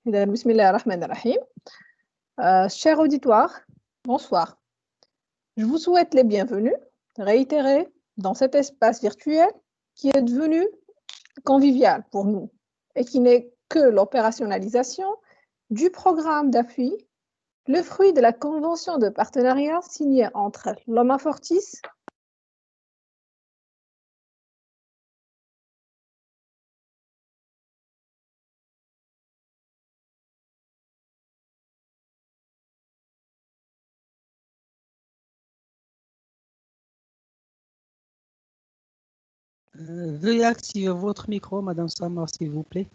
Bismillahirrahmanirrahim. Cher auditoire, bonsoir. Je vous souhaite les bienvenus, réitérés, dans cet espace virtuel qui est devenu convivial pour nous et qui n'est que l'opérationnalisation du programme d'appui, le fruit de la convention de partenariat signée entre Loma Fortis Veuillez activer votre micro, Madame Samar, s'il vous plaît.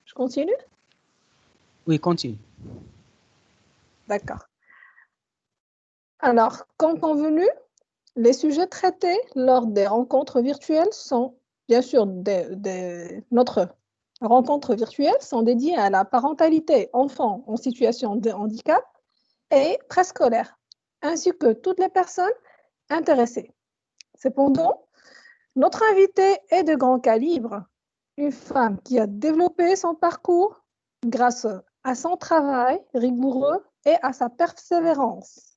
je continue? Oui, continue. D'accord. Alors, comme convenu, les sujets traités lors des rencontres virtuelles sont, bien sûr, notre rencontres virtuelles sont dédiées à la parentalité enfant en situation de handicap et préscolaire, ainsi que toutes les personnes intéressées. Cependant, notre invitée est de grand calibre, une femme qui a développé son parcours grâce à son travail rigoureux et à sa persévérance.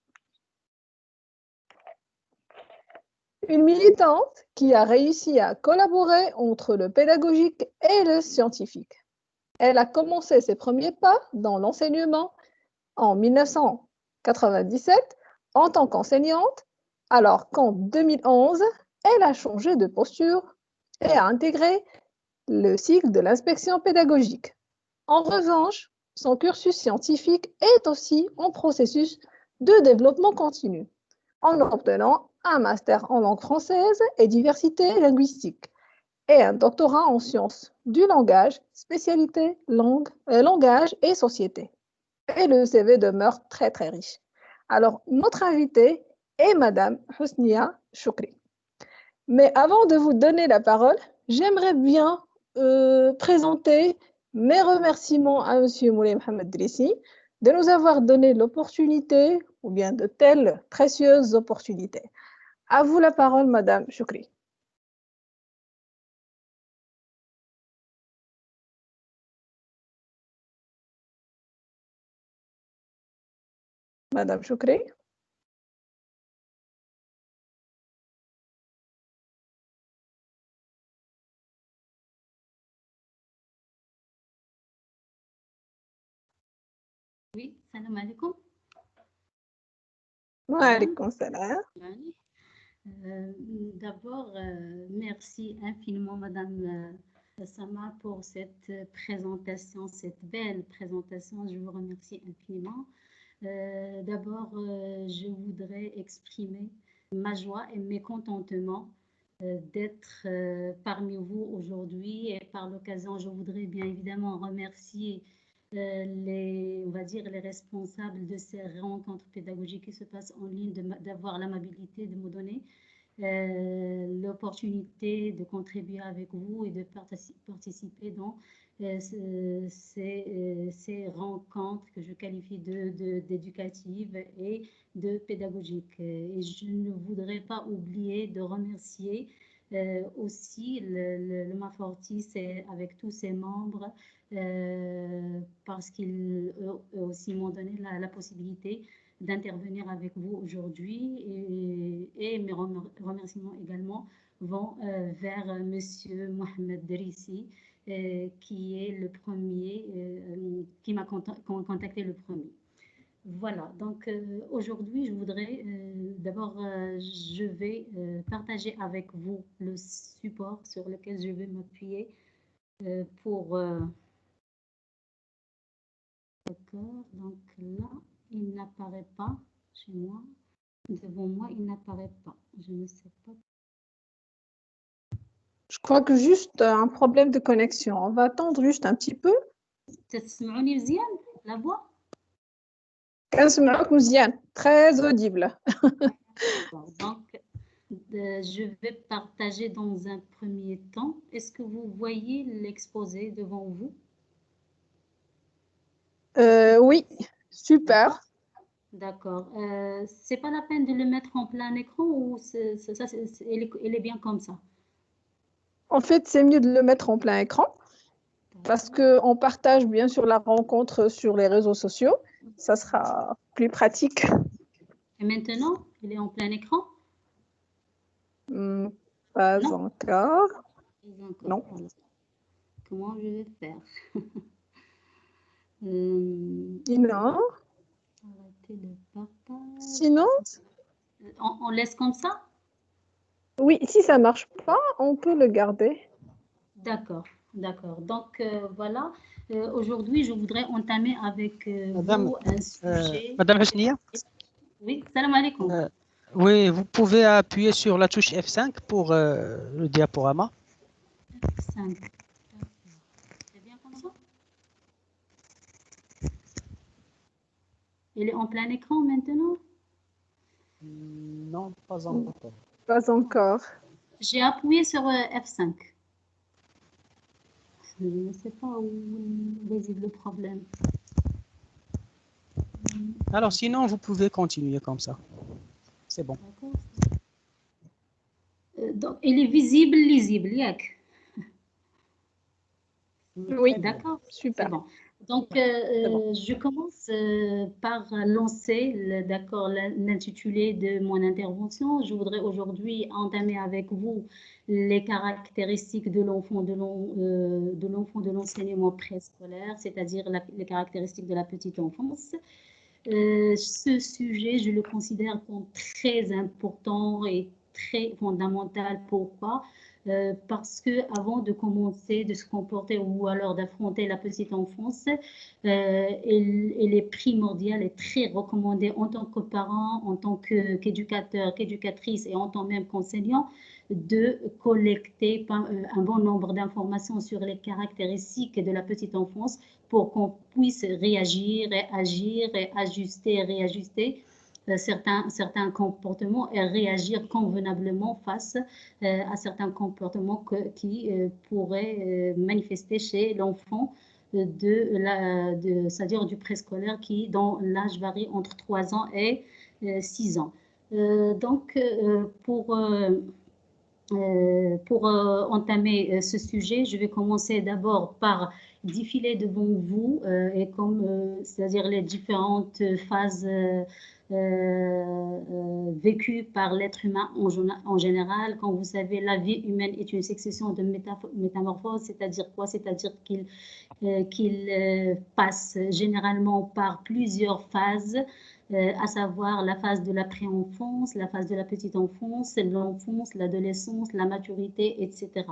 Une militante qui a réussi à collaborer entre le pédagogique et le scientifique. Elle a commencé ses premiers pas dans l'enseignement en 1997 en tant qu'enseignante, alors qu'en 2011, elle a changé de posture et a intégré le cycle de l'inspection pédagogique. En revanche, son cursus scientifique est aussi en processus de développement continu, en obtenant un master en langue française et diversité linguistique et un doctorat en sciences du langage, spécialité langage et société. Et le CV demeure très très riche. Alors, notre invitée est Madame Husnia Choukri. Mais avant de vous donner la parole, j'aimerais bien présenter mes remerciements à Monsieur Moulay Mohamed Drissi de nous avoir donné l'opportunité, ou bien de telles précieuses opportunités. À vous la parole, Madame Choukri. Madame Choukri. Oui, salam alaikum. Wa alaikum salam. D'abord, merci infiniment, Madame Sama, pour cette présentation, cette belle présentation. Je vous remercie infiniment. D'abord, je voudrais exprimer ma joie et mes contentements d'être parmi vous aujourd'hui. Et par l'occasion, je voudrais bien évidemment remercier on va dire, les responsables de ces rencontres pédagogiques qui se passent en ligne, d'avoir l'amabilité de me donner l'opportunité de contribuer avec vous et de participer dans ces rencontres que je qualifie d'éducatives et de pédagogiques. Et je ne voudrais pas oublier de remercier aussi le Mafortis avec tous ses membres parce qu'ils aussi m'ont donné la possibilité d'intervenir avec vous aujourd'hui et mes remerciements également vont vers Monsieur Mohamed Drissi qui est le premier, qui m'a contacté le premier. Voilà, donc aujourd'hui je voudrais d'abord je vais partager avec vous le support sur lequel je vais m'appuyer pour d'accord, donc là il n'apparaît pas chez moi, devant moi il n'apparaît pas, je ne sais pas. Je crois que juste un problème de connexion, on va attendre juste un petit peu. تسمعوني مزيان la voix? كنسمعوك مزيان, très audible. Donc Je vais partager dans un premier temps. Est-ce que vous voyez l'exposé devant vous? Oui, super. D'accord. C'est pas la peine de le mettre en plein écran ou elle est bien comme ça? En fait, c'est mieux de le mettre en plein écran parce D'accord. qu'on partage bien sûr la rencontre sur les réseaux sociaux. Ça sera plus pratique. Et maintenant, il est en plein écran? Pas Non, encore. pas encore. Non. Alors, comment je vais faire? Sinon, Arrêter le partage. sinon, On laisse comme ça? oui, si ça marche pas, on peut le garder. D'accord, d'accord. Donc voilà, aujourd'hui, je voudrais entamer avec Madame, vous un sujet. Madame Husnia, Oui, salam alaikum. oui, vous pouvez appuyer sur la touche F5 pour le diaporama. 5. C'est bien comme ça? Il est en plein écran maintenant? Non, pas encore. Pas encore. J'ai appuyé sur F5. Je ne sais pas où réside le problème. Alors sinon, vous pouvez continuer comme ça. C'est bon. D'accord. Donc, il est visible, lisible, yak. Oui, D'accord, c'est super. bon. Donc, C'est bon. je commence par lancer d'accord, l'intitulé de mon intervention. Je voudrais aujourd'hui entamer avec vous les caractéristiques de l'enfant de l'enseignement préscolaire, c'est-à-dire les caractéristiques de la petite enfance. Ce sujet, je le considère comme très important et très fondamental. Pourquoi? Parce que avant de commencer de se comporter ou alors d'affronter la petite enfance, il est primordial et très recommandé en tant que parent, en tant qu'éducateur, qu'éducatrice et en tant même qu'enseignant de collecter un bon nombre d'informations sur les caractéristiques de la petite enfance pour qu'on puisse réagir et agir et ajuster et réajuster certains comportements et réagir convenablement face à certains comportements qui pourraient manifester chez l'enfant c'est-à-dire du préscolaire qui, dont l'âge varie entre 3 ans et 6 ans. Donc, pour entamer ce sujet, je vais commencer d'abord par défiler devant vous et comme c'est-à-dire les différentes phases vécues par l'être humain en général. Comme vous savez, la vie humaine est une succession de métamorphoses, c'est-à-dire quoi? C'est-à-dire qu'il passe généralement par plusieurs phases, à savoir la phase de la pré-enfance, la phase de la petite enfance, l'enfance, l'adolescence, la maturité, etc.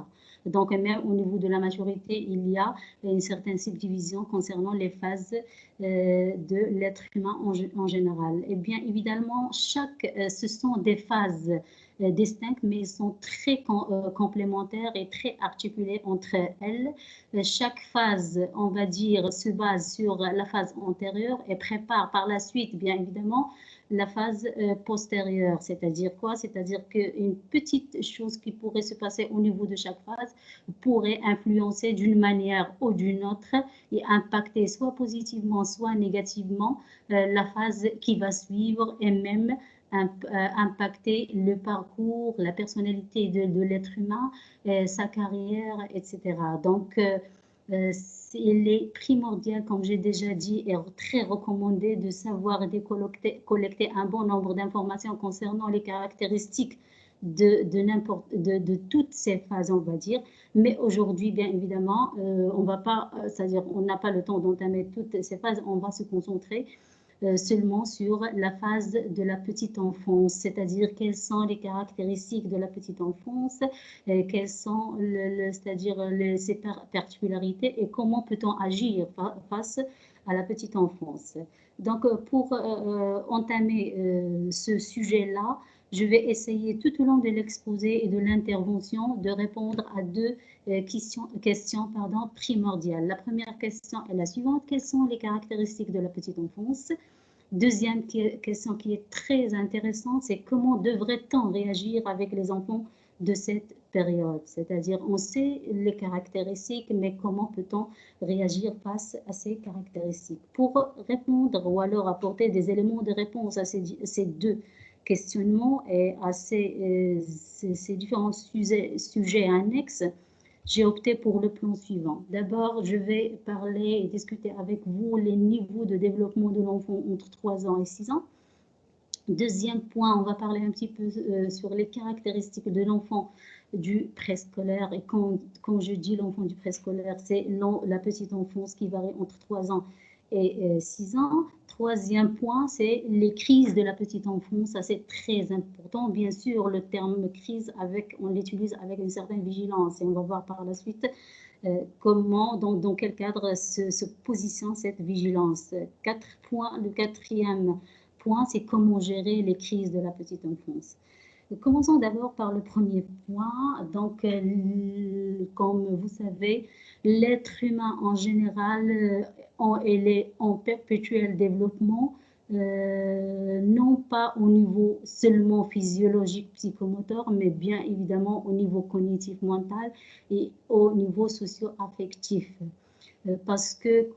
Donc, même au niveau de la maturité, il y a une certaine subdivision concernant les phases de l'être humain en général. Et bien évidemment, ce sont des phases distinctes, mais elles sont très complémentaires et très articulées entre elles. Chaque phase, on va dire, se base sur la phase antérieure et prépare par la suite, bien évidemment, la phase postérieure. C'est-à-dire quoi? C'est-à-dire qu'une petite chose qui pourrait se passer au niveau de chaque phase pourrait influencer d'une manière ou d'une autre et impacter soit positivement, soit négativement la phase qui va suivre et même impacter le parcours, la personnalité de l'être humain, sa carrière, etc. Donc, il est primordial, comme j'ai déjà dit, et très recommandé de savoir et de collecter un bon nombre d'informations concernant les caractéristiques de toutes ces phases, on va dire. Mais aujourd'hui, bien évidemment, on va pas, c'est-à-dire on n'a pas le temps d'entamer toutes ces phases, on va se concentrer seulement sur la phase de la petite enfance, c'est-à-dire quelles sont les caractéristiques de la petite enfance, quelles sont c'est-à-dire ses particularités et comment peut-on agir face à la petite enfance. Donc, pour entamer ce sujet-là, je vais essayer tout au long de l'exposé et de l'intervention de répondre à deux questions primordiales. La première question est la suivante. Quelles sont les caractéristiques de la petite enfance? Deuxième question qui est très intéressante, c'est comment devrait-on réagir avec les enfants de cette période? C'est-à-dire, on sait les caractéristiques, mais comment peut-on réagir face à ces caractéristiques? Pour répondre ou alors apporter des éléments de réponse à ces deux questionnements et à ces différents sujets annexes, j'ai opté pour le plan suivant. D'abord, je vais parler et discuter avec vous les niveaux de développement de l'enfant entre 3 ans et 6 ans. Deuxième point, on va parler un petit peu sur les caractéristiques de l'enfant du préscolaire. Et quand je dis l'enfant du préscolaire, c'est la petite enfance qui varie entre 3 ans et 6 ans. Troisième point, c'est les crises de la petite enfance. Ça, c'est très important. Bien sûr, le terme crise, on l'utilise avec une certaine vigilance. Et on va voir par la suite comment, dans quel cadre se positionne cette vigilance. 4 points. Le quatrième point, c'est comment gérer les crises de la petite enfance. Commençons d'abord par le premier point. Donc, comme vous savez, l'être humain en général, il est en perpétuel développement, non pas au niveau seulement physiologique, psychomoteur, mais bien évidemment au niveau cognitif, mental et au niveau socio-affectif. Parce que,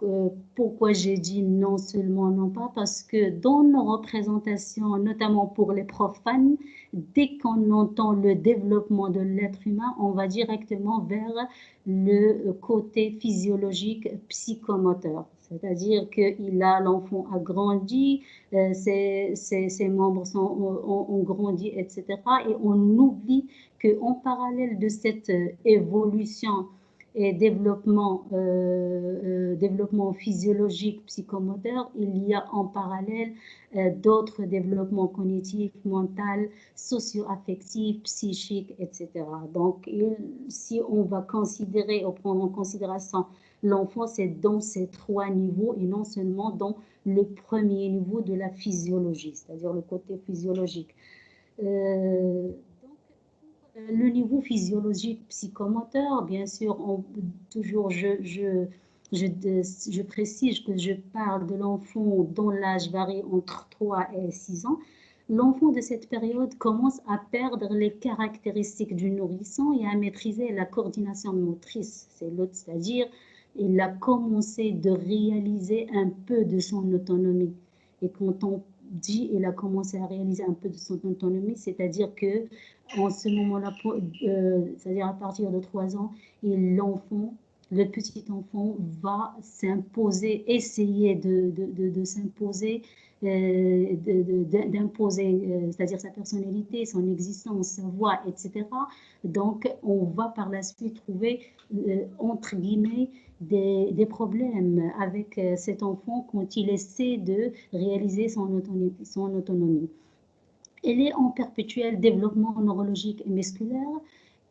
pourquoi j'ai dit non seulement, non pas, parce que dans nos représentations, notamment pour les profanes, dès qu'on entend le développement de l'être humain, on va directement vers le côté physiologique psychomoteur. C'est-à-dire que l'enfant a grandi, ses membres ont grandi, etc. Et on oublie qu'en parallèle de cette évolution et développement physiologique, psychomoteur, il y a en parallèle d'autres développements cognitifs, mentaux, socio-affectifs, psychiques, etc. Donc, si on va considérer ou prendre en considération l'enfant, c'est dans ces 3 niveaux et non seulement dans le premier niveau de la physiologie, c'est-à-dire le côté physiologique. Le niveau physiologique psychomoteur, bien sûr, toujours je précise que je parle de l'enfant dont l'âge varie entre 3 et 6 ans. L'enfant de cette période commence à perdre les caractéristiques du nourrisson et à maîtriser la coordination motrice, c'est-à-dire il a commencé de réaliser un peu de son autonomie. Et quand on dit il a commencé à réaliser un peu de son autonomie, c'est-à-dire que en ce moment-là, c'est-à-dire à partir de 3 ans, le petit enfant va s'imposer, essayer de s'imposer, d'imposer, c'est-à-dire sa personnalité, son existence, sa voix, etc. Donc, on va par la suite trouver, entre guillemets, des problèmes avec cet enfant quand il essaie de réaliser son autonomie. Elle est en perpétuel développement neurologique et musculaire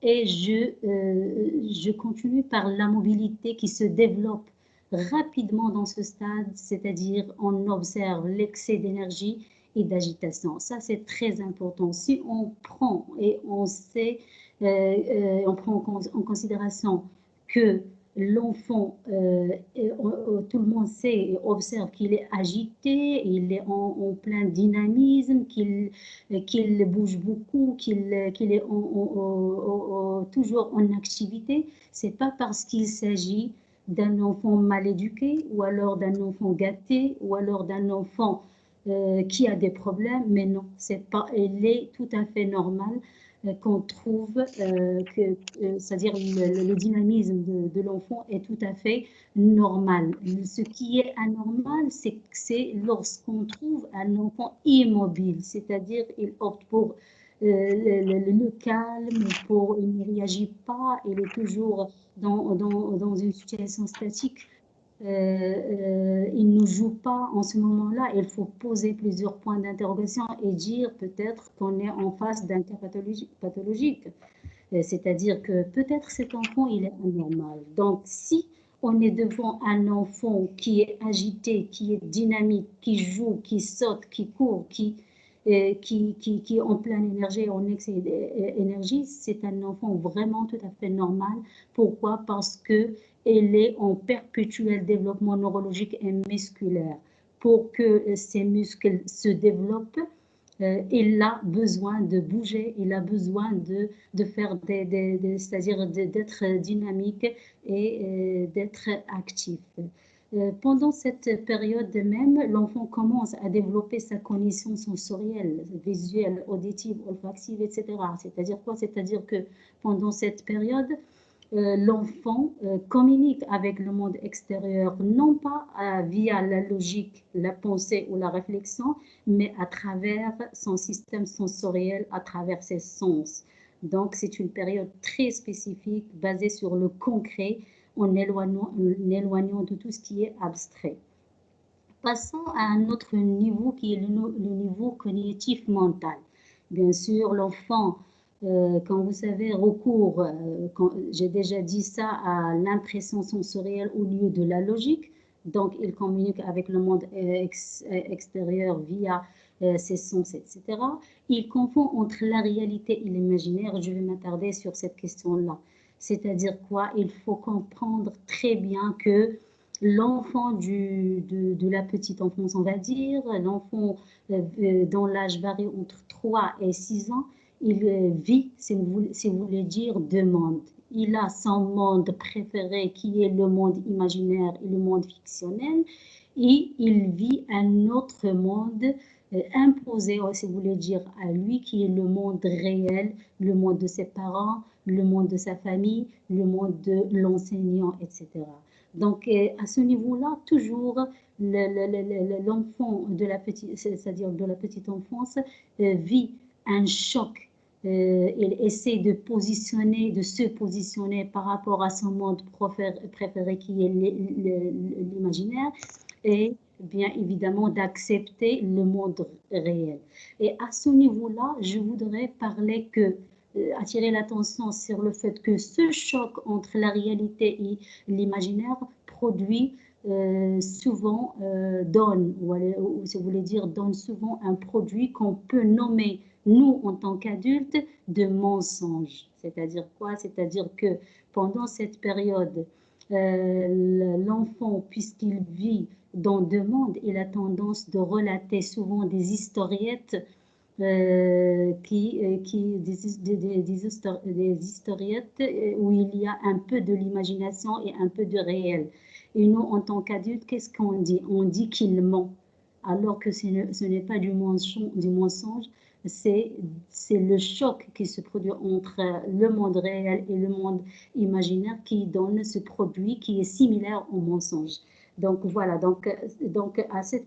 et je continue par la mobilité qui se développe rapidement dans ce stade, c'est-à-dire on observe l'excès d'énergie et d'agitation. Ça, c'est très important. Si on prend et on sait, on prend en considération que l'enfant, tout le monde sait et observe qu'il est agité, il est en plein dynamisme, qu'il bouge beaucoup, qu'il est toujours en activité. C'est pas parce qu'il s'agit d'un enfant mal éduqué ou alors d'un enfant gâté ou alors d'un enfant qui a des problèmes, mais non, c'est pas, il est tout à fait normal qu'on trouve c'est-à-dire le dynamisme de l'enfant est tout à fait normal. Ce qui est anormal, c'est lorsqu'on trouve un enfant immobile, c'est-à-dire il opte pour le calme, il ne réagit pas, il est toujours dans une situation statique. Il ne joue pas en ce moment-là. Il faut poser plusieurs points d'interrogation et dire peut-être qu'on est en face d'un cas pathologique. C'est-à-dire que peut-être cet enfant, il est anormal. Donc, si on est devant un enfant qui est agité, qui est dynamique, qui joue, qui saute, qui court, qui est en pleine énergie, en excès d'énergie, c'est un enfant vraiment tout à fait normal. Pourquoi? Parce qu'il est en perpétuel développement neurologique et musculaire. pour que ses muscles se développent, il a besoin de bouger, il a besoin de faire c'est-à-dire d'être dynamique et d'être actif. Pendant cette période même, l'enfant commence à développer sa cognition sensorielle, visuelle, auditive, olfactive, etc. C'est-à-dire quoi? C'est-à-dire que pendant cette période, l'enfant communique avec le monde extérieur, non pas via la logique, la pensée ou la réflexion, mais à travers son système sensoriel, à travers ses sens. Donc, c'est une période très spécifique, basée sur le concret, en éloignant de tout ce qui est abstrait. Passons à un autre niveau qui est le niveau cognitif mental. Bien sûr, l'enfant, quand vous savez, recourt, j'ai déjà dit ça, à l'impression sensorielle au lieu de la logique. Donc, il communique avec le monde extérieur via ses sens, etc. Il confond entre la réalité et l'imaginaire. Je vais m'attarder sur cette question-là. C'est-à-dire quoi? Il faut comprendre très bien que l'enfant de la petite enfance, on va dire, l'enfant dont l'âge varie entre 3 et 6 ans, il vit, si vous voulez dire, deux mondes. Il a son monde préféré qui est le monde imaginaire et le monde fictionnel, et il vit un autre monde imposé, si vous voulez dire, à lui, qui est le monde réel, le monde de ses parents, le monde de sa famille, le monde de l'enseignant, etc. Donc, à ce niveau-là, toujours, l'enfant de la petite, c'est-à-dire de la petite enfance, vit un choc. Il essaie de se positionner par rapport à son monde préféré qui est l'imaginaire et bien évidemment d'accepter le monde réel. Et à ce niveau-là, je voudrais parler attirer l'attention sur le fait que ce choc entre la réalité et l'imaginaire produit souvent, ou si vous voulez dire, donne souvent un produit qu'on peut nommer, nous, en tant qu'adultes, de mensonge. C'est-à-dire quoi? C'est-à-dire que pendant cette période, l'enfant, puisqu'il vit dans deux mondes, il a tendance de relater souvent des historiettes des historiettes où il y a un peu de l'imagination et un peu de réel. Et nous, en tant qu'adultes, qu'est-ce qu'on dit? On dit qu'il ment, alors que ce n'est pas du mensonge, c'est le choc qui se produit entre le monde réel et le monde imaginaire qui donne ce produit qui est similaire au mensonge. Donc voilà, donc à cette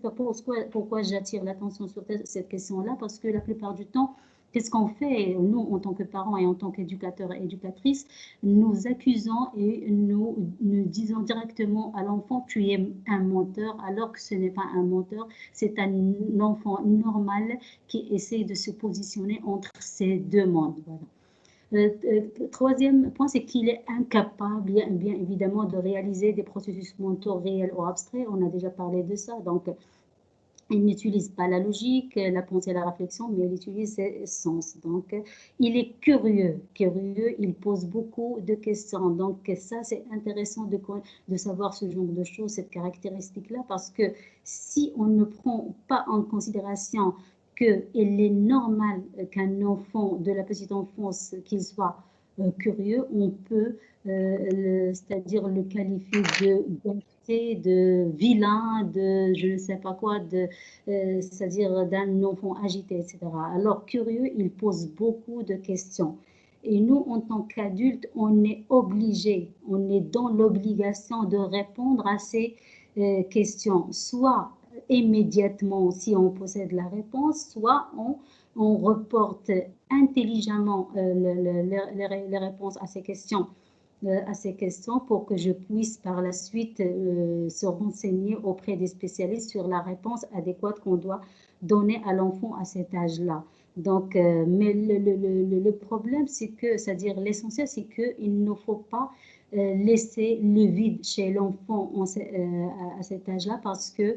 pourquoi j'attire l'attention sur cette question-là, parce que la plupart du temps, qu'est-ce qu'on fait, nous, en tant que parents et en tant qu'éducateurs et éducatrices, nous accusons et nous disons directement à l'enfant, tu es un menteur, alors que ce n'est pas un menteur, c'est un enfant normal qui essaie de se positionner entre ces deux mondes. Voilà. Troisième point, c'est qu'il est incapable, bien évidemment, de réaliser des processus mentaux réels ou abstraits. On a déjà parlé de ça. Donc, il n'utilise pas la logique, la pensée, la réflexion, mais il utilise ses sens. Donc, il est curieux, il pose beaucoup de questions. Donc, ça, c'est intéressant de savoir ce genre de choses, cette caractéristique-là, parce que si on ne prend pas en considération qu'il est normal qu'un enfant de la petite enfance, qu'il soit curieux, on peut, c'est-à-dire le qualifier de vilain, de je ne sais pas quoi, c'est-à-dire d'un enfant agité, etc. Alors curieux, il pose beaucoup de questions. Et nous, en tant qu'adultes, on est obligé, on est dans l'obligation de répondre à ces questions, soit immédiatement si on possède la réponse, soit on reporte intelligemment les réponses à ces questions pour que je puisse par la suite se renseigner auprès des spécialistes sur la réponse adéquate qu'on doit donner à l'enfant à cet âge-là. Donc, mais le problème, c'est que, c'est-à-dire l'essentiel, c'est qu'il ne faut pas laisser le vide chez l'enfant à cet âge-là, parce que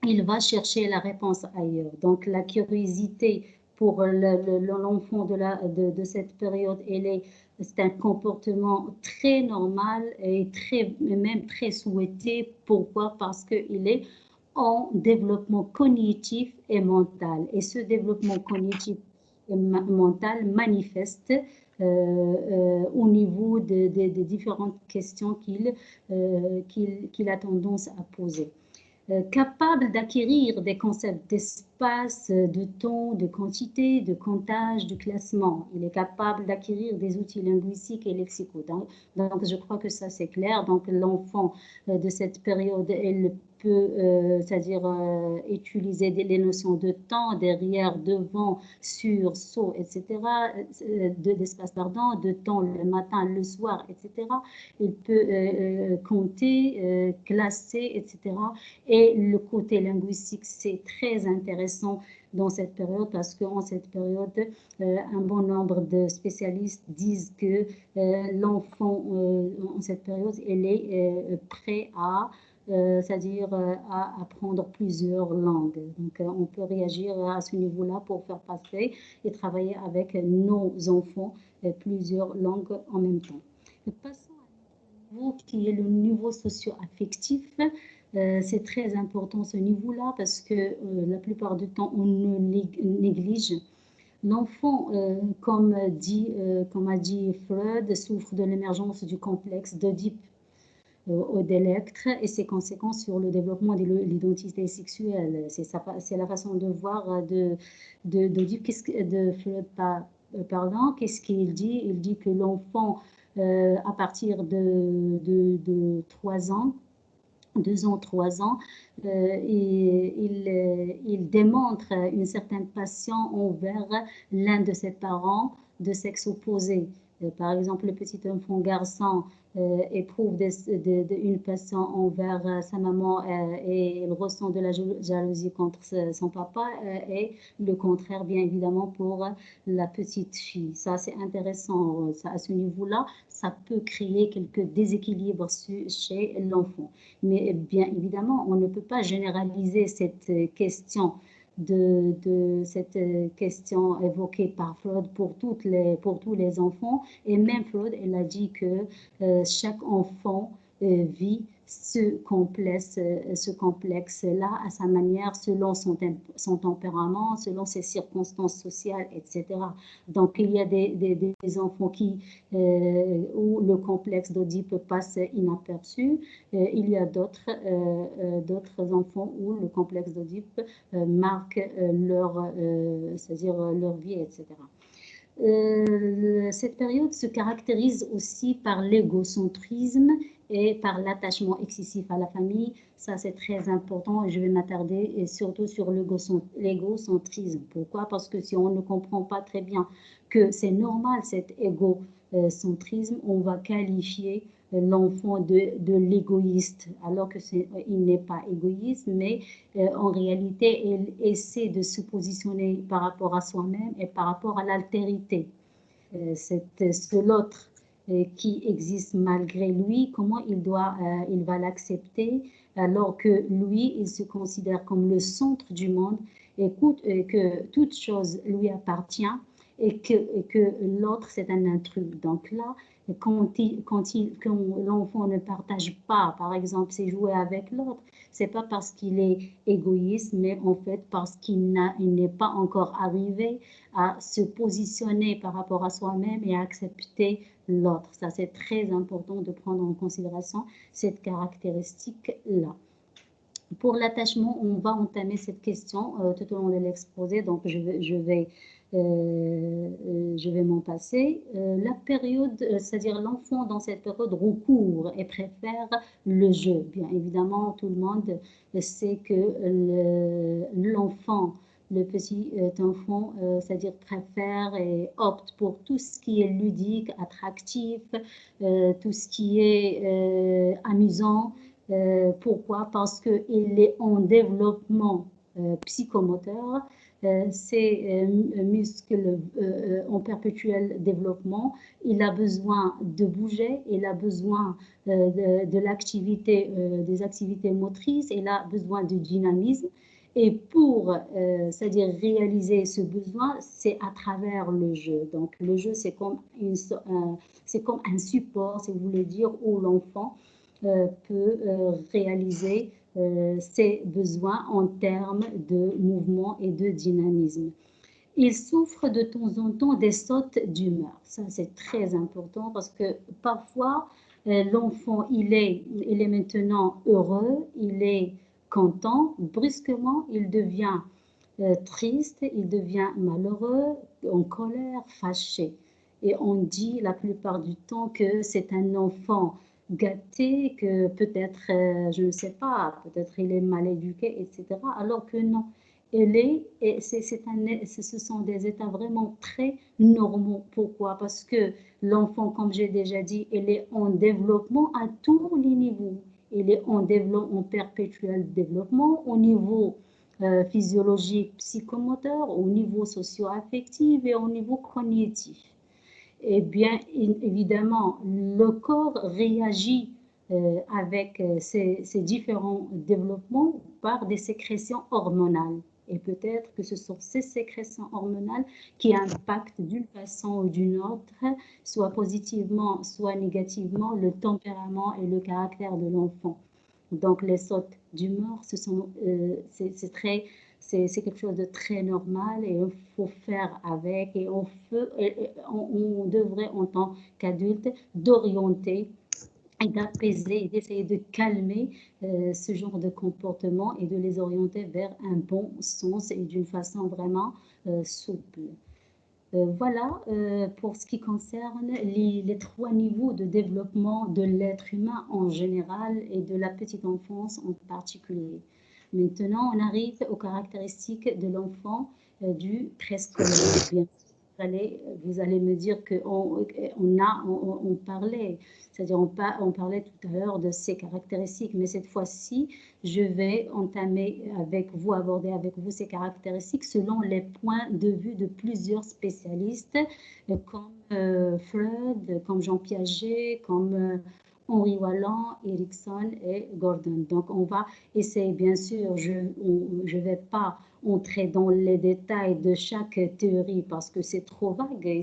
il va chercher la réponse ailleurs. Donc, la curiosité pour l'enfant de cette période, c'est un comportement très normal et même très souhaité. Pourquoi? Parce qu'il est en développement cognitif et mental. Et ce développement cognitif et mental manifeste au niveau des différentes questions qu'il a tendance à poser. Capable d'acquérir des concepts d'espace, de temps, de quantité, de comptage, de classement. Il est capable d'acquérir des outils linguistiques et lexicaux. Donc, je crois que ça, c'est clair. Donc, l'enfant de cette période, elle peut, c'est-à-dire utiliser les notions de temps, derrière, devant, sur, saut, etc., d'espace, pardon, de temps le matin, le soir, etc. Il peut compter, classer, etc. Et le côté linguistique, c'est très intéressant dans cette période parce qu'en cette période, un bon nombre de spécialistes disent que l'enfant, en cette période, il est prêt à c'est-à-dire à apprendre plusieurs langues. Donc, on peut réagir à ce niveau-là pour faire passer et travailler avec nos enfants plusieurs langues en même temps. Passons à un niveau qui est le niveau socio-affectif. C'est très important ce niveau-là parce que la plupart du temps, on ne néglige. L'enfant, comme a dit Freud, souffre de l'émergence du complexe d'Oedipe d'Electre et ses conséquences sur le développement de l'identité sexuelle. C'est la façon de voir d'Oedipe, de Freud, pardon, qu'est-ce qu'il dit? Il dit que l'enfant, à partir de 3 ans, 2 ans, 3 ans, il démontre une certaine passion envers l'un de ses parents de sexe opposé. Par exemple, le petit enfant garçon éprouve une passion envers sa maman et il ressent de la jalousie contre son papa et le contraire, bien évidemment, pour la petite fille. Ça, c'est intéressant. À ce niveau-là, ça peut créer quelques déséquilibres chez l'enfant. Mais bien évidemment, on ne peut pas généraliser cette question cette question évoquée par Freud pour tous les enfants. Et même Freud, elle a dit que chaque enfant vit ce complexe-là à sa manière, selon son tempérament, selon ses circonstances sociales, etc. Donc, il y a des enfants où le complexe d'Oedipe passe inaperçu. Il y a d'autres enfants où le complexe d'Oedipe marque c'est-à-dire leur vie, etc. Cette période se caractérise aussi par l'égocentrisme et par l'attachement excessif à la famille. Ça, c'est très important et je vais m'attarder surtout sur l'égocentrisme. Pourquoi? Parce que si on ne comprend pas très bien que c'est normal cet égocentrisme, on va qualifier l'enfant de l'égoïste, alors que il n'est pas égoïste, mais en réalité, il essaie de se positionner par rapport à soi-même et par rapport à l'altérité. C'est l'autre qui existe malgré lui, comment il va l'accepter, alors que lui, il se considère comme le centre du monde et que toute chose lui appartient et que l'autre, c'est un intrus. Donc là, quand l'enfant ne partage pas, par exemple, ses jouets avec l'autre, c'est pas parce qu'il est égoïste, mais en fait parce qu'il n'est pas encore arrivé à se positionner par rapport à soi-même et à accepter l'autre. Ça, c'est très important de prendre en considération cette caractéristique-là. Pour l'attachement, on va entamer cette question tout au long de l'exposé, donc je vais m'en passer. La période, c'est-à-dire l'enfant dans cette période recourt et préfère le jeu. Bien évidemment, tout le monde sait que l'enfant, le petit enfant, c'est-à-dire préfère et opte pour tout ce qui est ludique, attractif, tout ce qui est amusant. Pourquoi? Parce qu'il est en développement psychomoteur, ses muscles en perpétuel développement, il a besoin de bouger, il a besoin de l'activité, des activités motrices, il a besoin de dynamisme. Et pour, c'est-à-dire réaliser ce besoin, c'est à travers le jeu. Donc le jeu, c'est comme un support, si vous voulez dire, où l'enfant peut réaliser ses besoins en termes de mouvement et de dynamisme. Il souffre de temps en temps des sautes d'humeur. Ça, c'est très important parce que parfois, l'enfant, il est maintenant heureux, il est content, brusquement, il devient triste, il devient malheureux, en colère, fâché. Et on dit la plupart du temps que c'est un enfant gâté, que peut-être, je ne sais pas, peut-être il est mal éduqué, etc. Alors que non, ce sont des états vraiment très normaux. Pourquoi? Parce que l'enfant, comme j'ai déjà dit, il est en développement à tous les niveaux. Il est en perpétuel développement au niveau physiologique, psychomoteur, au niveau socio-affectif et au niveau cognitif. Eh bien, évidemment, le corps réagit avec ces différents développements par des sécrétions hormonales. Et peut-être que ce sont ces sécrétions hormonales qui impactent d'une façon ou d'une autre, soit positivement, soit négativement, le tempérament et le caractère de l'enfant. Donc, les sautes d'humeur, c'est quelque chose de très normal et il faut faire avec et on devrait en tant qu'adulte d'orienter et d'apaiser et d'essayer de calmer ce genre de comportement et de les orienter vers un bon sens et d'une façon vraiment souple. Voilà pour ce qui concerne les trois niveaux de développement de l'être humain en général et de la petite enfance en particulier. Maintenant, on arrive aux caractéristiques de l'enfant du préscolaire. Bien, vous allez me dire on parlait, c'est-à-dire on parlait tout à l'heure de ces caractéristiques, mais cette fois-ci, je vais aborder avec vous ces caractéristiques selon les points de vue de plusieurs spécialistes comme Freud, comme Jean Piaget, comme Henri Wallin, Erikson et Gordon. Donc, on va essayer, bien sûr, je ne vais pas entrer dans les détails de chaque théorie parce que c'est trop vague et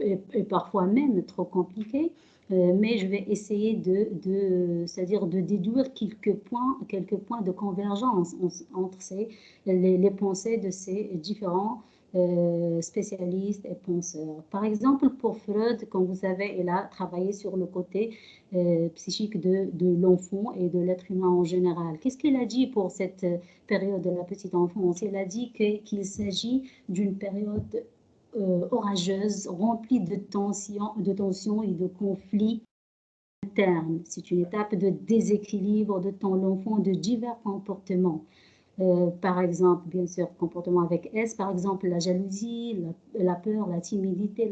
et parfois même trop compliqué. Mais je vais essayer c'est-à-dire de déduire quelques points de convergence entre les pensées de ces différents spécialistes et penseurs. Par exemple, pour Freud, comme vous savez, il a travaillé sur le côté psychique de l'enfant et de l'être humain en général. Qu'est-ce qu'il a dit pour cette période de la petite enfance? Il a dit qu'il s'agit d'une période orageuse, remplie de tensions et de conflits internes. C'est une étape de déséquilibre de l'enfant de divers comportements. Par exemple, bien sûr, comportement avec S, par exemple, la jalousie, la peur, la timidité,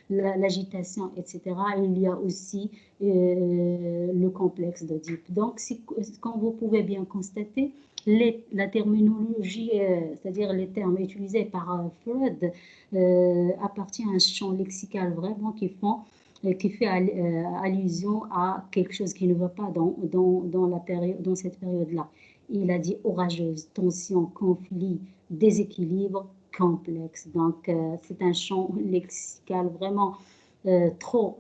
l'agitation, etc. Il y a aussi le complexe d'Oedipe. Donc, comme vous pouvez bien constater, la terminologie, c'est-à-dire les termes utilisés par Freud, appartient à un champ lexical vraiment qui fait allusion à quelque chose qui ne va pas dans cette période-là. Il a dit orageuse, tension, conflit, déséquilibre, complexe. Donc, c'est un champ lexical vraiment trop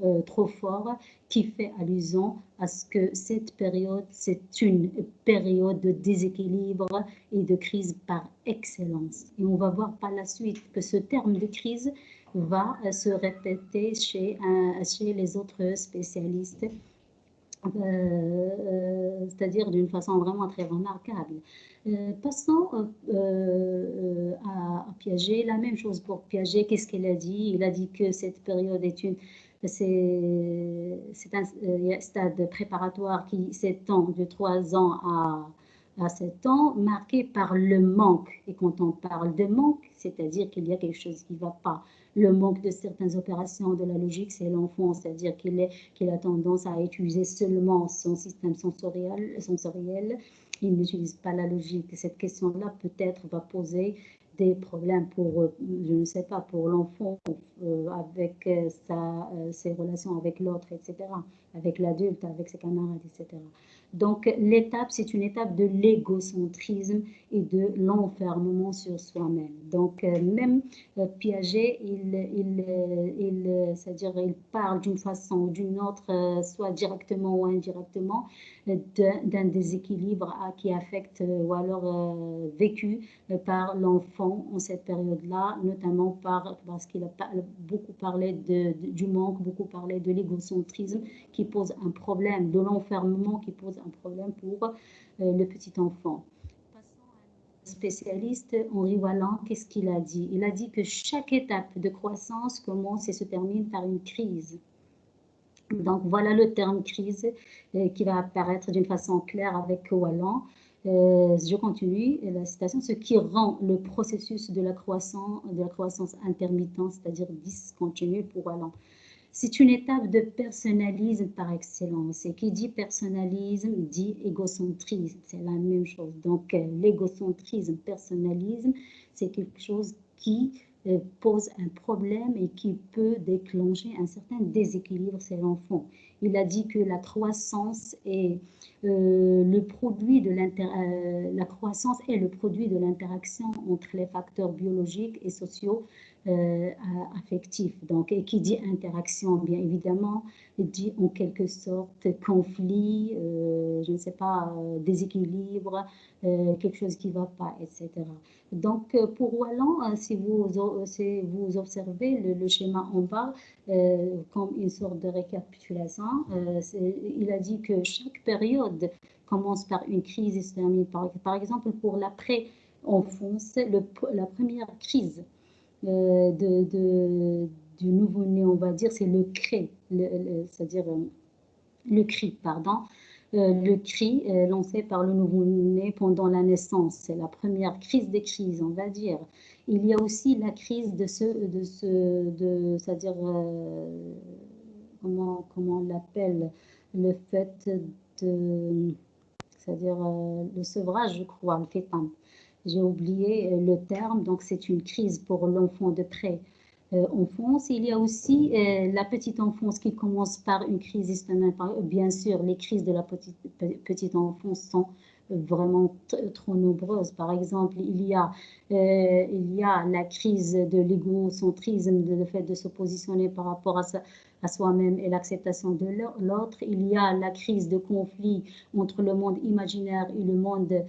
fort qui fait allusion à ce que cette période, c'est une période de déséquilibre et de crise par excellence. Et on va voir par la suite que ce terme de crise va se répéter chez les autres spécialistes, c'est-à-dire d'une façon vraiment très remarquable. Passons à Piaget. La même chose pour Piaget. Qu'est-ce qu'il a dit? Il a dit que cette période c'est un stade préparatoire qui s'étend de 3 ans à 7 ans, marqué par le manque. Et quand on parle de manque, c'est-à-dire qu'il y a quelque chose qui ne va pas. Le manque de certaines opérations de la logique, c'est l'enfant, c'est-à-dire qu'il a tendance à utiliser seulement son système sensoriel. Il n'utilise pas la logique. Cette question-là peut-être va poser des problèmes pour, je ne sais pas, pour l'enfant avec ses relations avec l'autre, etc., avec l'adulte, avec ses camarades, etc. Donc, l'étape, c'est une étape de l'égocentrisme et de l'enfermement sur soi-même. Donc, même Piaget, c'est-à-dire, il parle d'une façon ou d'une autre, soit directement ou indirectement, d'un déséquilibre qui affecte ou alors vécu par l'enfant en cette période-là, notamment parce qu'il a beaucoup parlé du manque, beaucoup parlé de l'égocentrisme qui pose un problème, de l'enfermement qui pose un problème pour le petit enfant. Spécialiste Henri Wallin, qu'est-ce qu'il a dit? Il a dit que chaque étape de croissance commence et se termine par une crise. Donc voilà le terme crise qui va apparaître d'une façon claire avec Wallin. Je continue la citation. Ce qui rend le processus de la croissance intermittente, c'est-à-dire discontinue pour Wallin. C'est une étape de personnalisme par excellence. Et qui dit personnalisme dit égocentrisme. C'est la même chose. Donc, l'égocentrisme, personnalisme, c'est quelque chose qui pose un problème et qui peut déclencher un certain déséquilibre chez l'enfant. Il a dit que la croissance est le produit de la croissance est le produit de l'interaction entre les facteurs biologiques et sociaux affectif. Donc, et qui dit interaction, bien évidemment, dit en quelque sorte conflit, je ne sais pas, déséquilibre, quelque chose qui ne va pas, etc. Donc, pour Wallin, si vous observez le schéma en bas, comme une sorte de récapitulation, il a dit que chaque période commence par une crise et se termine par exemple, pour l'après-enfance, la première crise du nouveau-né, on va dire, c'est le cri, c'est-à-dire le cri, pardon. Le cri lancé par le nouveau-né pendant la naissance, c'est la première crise des crises, on va dire. Il y a aussi la crise c'est-à-dire, comment on l'appelle, le fait de, c'est-à-dire le sevrage, je crois, le fétin. J'ai oublié le terme, donc c'est une crise pour l'enfant de pré-enfance. Il y a aussi la petite enfance qui commence par une crise historique. Bien sûr, les crises de la petite enfance sont vraiment trop nombreuses. Par exemple, il y a la crise de l'égocentrisme, le fait de se positionner par rapport à soi-même et l'acceptation de l'autre. Il y a la crise de conflit entre le monde imaginaire et le monde,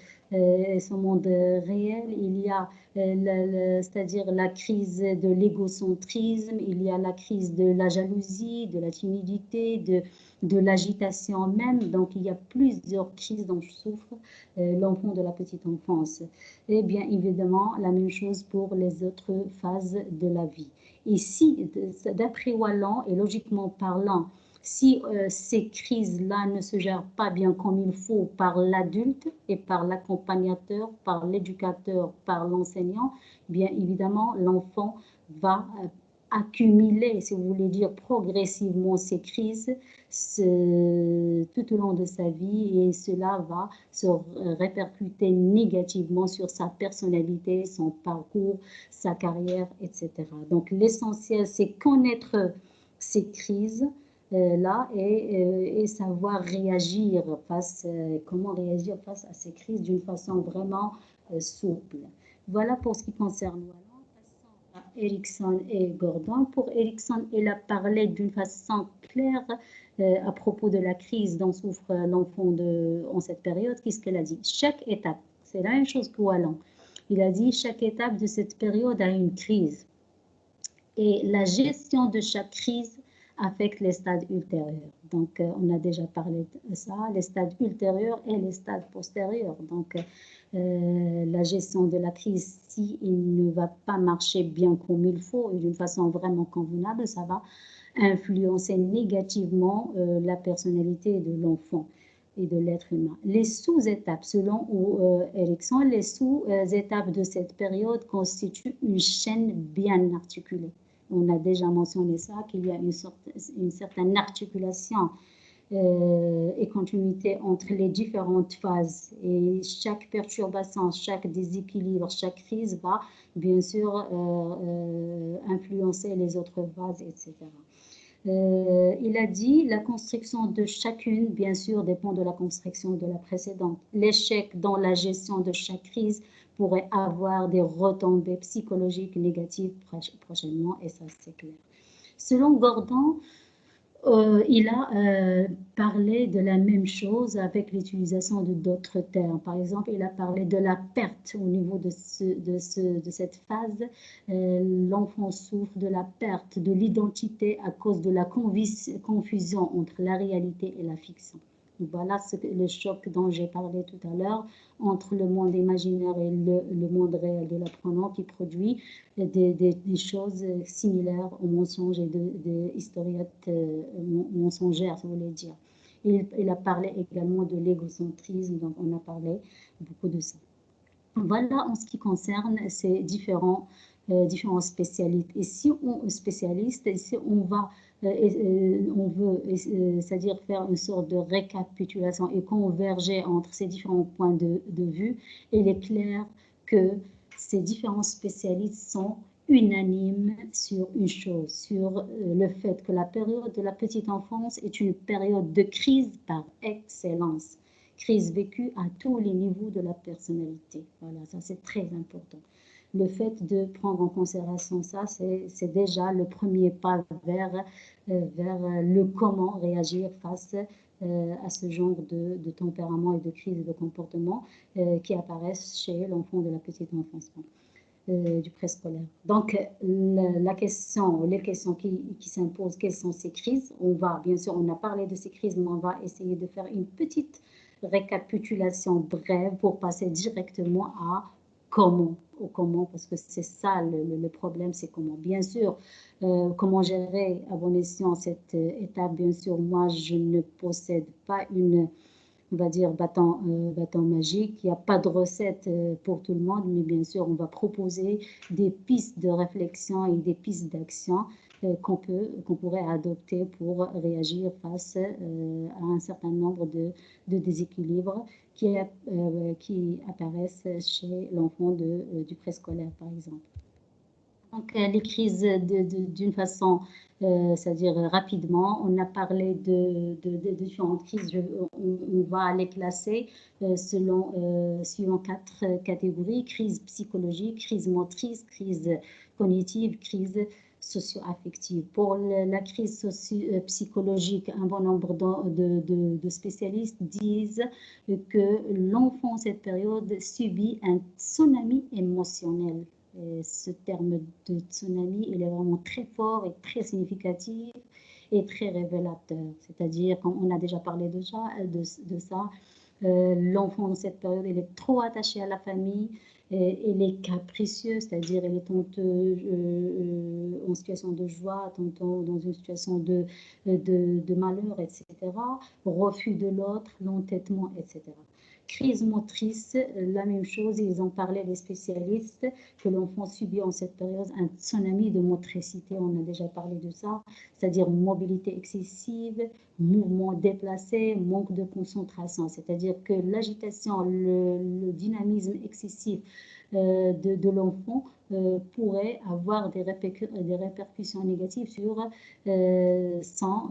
son monde réel. Il y a c'est-à-dire la crise de l'égocentrisme, il y a la crise de la jalousie, de la timidité, de l'agitation même. Donc, il y a plusieurs crises dont souffre l'enfant de la petite enfance. Et bien évidemment, la même chose pour les autres phases de la vie. Et si, d'après Wallin, et logiquement parlant, si ces crises-là ne se gèrent pas bien comme il faut par l'adulte et par l'accompagnateur, par l'éducateur, par l'enseignant, bien évidemment, l'enfant va accumuler, si vous voulez dire, progressivement ces crises tout au long de sa vie et cela va se répercuter négativement sur sa personnalité, son parcours, sa carrière, etc. Donc, l'essentiel, c'est connaître ces crises là et savoir réagir comment réagir face à ces crises d'une façon vraiment souple. Voilà pour ce qui concerne Wallin. Passons à Erikson et Gordon. Pour Erikson, il a parlé d'une façon claire à propos de la crise dont souffre l'enfant en cette période. Qu'est-ce qu'elle a dit? Chaque étape, c'est la même chose que Wallin. Il a dit chaque étape de cette période a une crise. Et la gestion de chaque crise affecte les stades ultérieurs. Donc, on a déjà parlé de ça, les stades ultérieurs et les stades postérieurs. Donc, la gestion de la crise, si il ne va pas marcher bien comme il faut et d'une façon vraiment convenable, ça va influencer négativement la personnalité de l'enfant et de l'être humain. Les sous-étapes, selon Erikson, les sous-étapes de cette période constituent une chaîne bien articulée. On a déjà mentionné ça, qu'il y a une certaine articulation et continuité entre les différentes phases. Et chaque perturbation, chaque déséquilibre, chaque crise va bien sûr influencer les autres phases, etc. Il a dit la construction de chacune, bien sûr, dépend de la construction de la précédente. L'échec dans la gestion de chaque crise pourrait avoir des retombées psychologiques négatives prochainement, et ça c'est clair. Selon Gordon, il a parlé de la même chose avec l'utilisation de d'autres termes. Par exemple, il a parlé de la perte au niveau de cette phase. L'enfant souffre de la perte de l'identité à cause de la confusion entre la réalité et la fiction. Voilà le choc dont j'ai parlé tout à l'heure entre le monde imaginaire et le monde réel de l'apprenant qui produit des choses similaires aux mensonges et des historiettes mensongères, si vous voulez dire. Il a parlé également de l'égocentrisme, donc on a parlé beaucoup de ça. Voilà en ce qui concerne ces différents spécialistes. Et si on va on veut, c'est-à-dire faire une sorte de récapitulation et converger entre ces différents points de vue, il est clair que ces différents spécialistes sont unanimes sur une chose, sur le fait que la période de la petite enfance est une période de crise par excellence. Crise vécue à tous les niveaux de la personnalité. Voilà, ça c'est très important. Le fait de prendre en considération ça, c'est déjà le premier pas vers le comment réagir face à ce genre de tempérament et de crise de comportement qui apparaissent chez l'enfant de la petite enfance. Du préscolaire. Donc, les questions qui s'imposent, quelles sont ces crises? Bien sûr, on a parlé de ces crises, mais on va essayer de faire une petite récapitulation brève pour passer directement à comment, parce que c'est ça le problème, c'est comment. Bien sûr, comment gérer à bon escient cette étape, bien sûr, moi, je ne possède pas on va dire, bâton magique. Il n'y a pas de recette pour tout le monde, mais bien sûr, on va proposer des pistes de réflexion et des pistes d'action qu'on pourrait adopter pour réagir face à un certain nombre de déséquilibres qui apparaissent chez l'enfant du préscolaire, par exemple. Donc, les crises d'une façon, c'est-à-dire rapidement, on a parlé de différentes crises, on va les classer suivant 4 catégories: crise psychologique, crise motrice, crise cognitive, crise socio-affective. Pour la crise psychologique, un bon nombre de spécialistes disent que l'enfant, cette période, subit un tsunami émotionnel. Ce terme de tsunami, il est vraiment très fort et très significatif et très révélateur. C'est-à-dire, comme on a déjà parlé de ça, l'enfant dans cette période, il est trop attaché à la famille, il est capricieux, c'est-à-dire il est tantôt en situation de joie, tantôt dans une situation de malheur, etc. Refus de l'autre, l'entêtement, etc. Crise motrice, la même chose, ils ont parlé, les spécialistes, que l'enfant subit en cette période un tsunami de motricité, on a déjà parlé de ça, c'est-à-dire mobilité excessive, mouvement déplacé, manque de concentration, c'est-à-dire que l'agitation, le dynamisme excessif de l'enfant pourrait avoir des répercussions négatives sur sa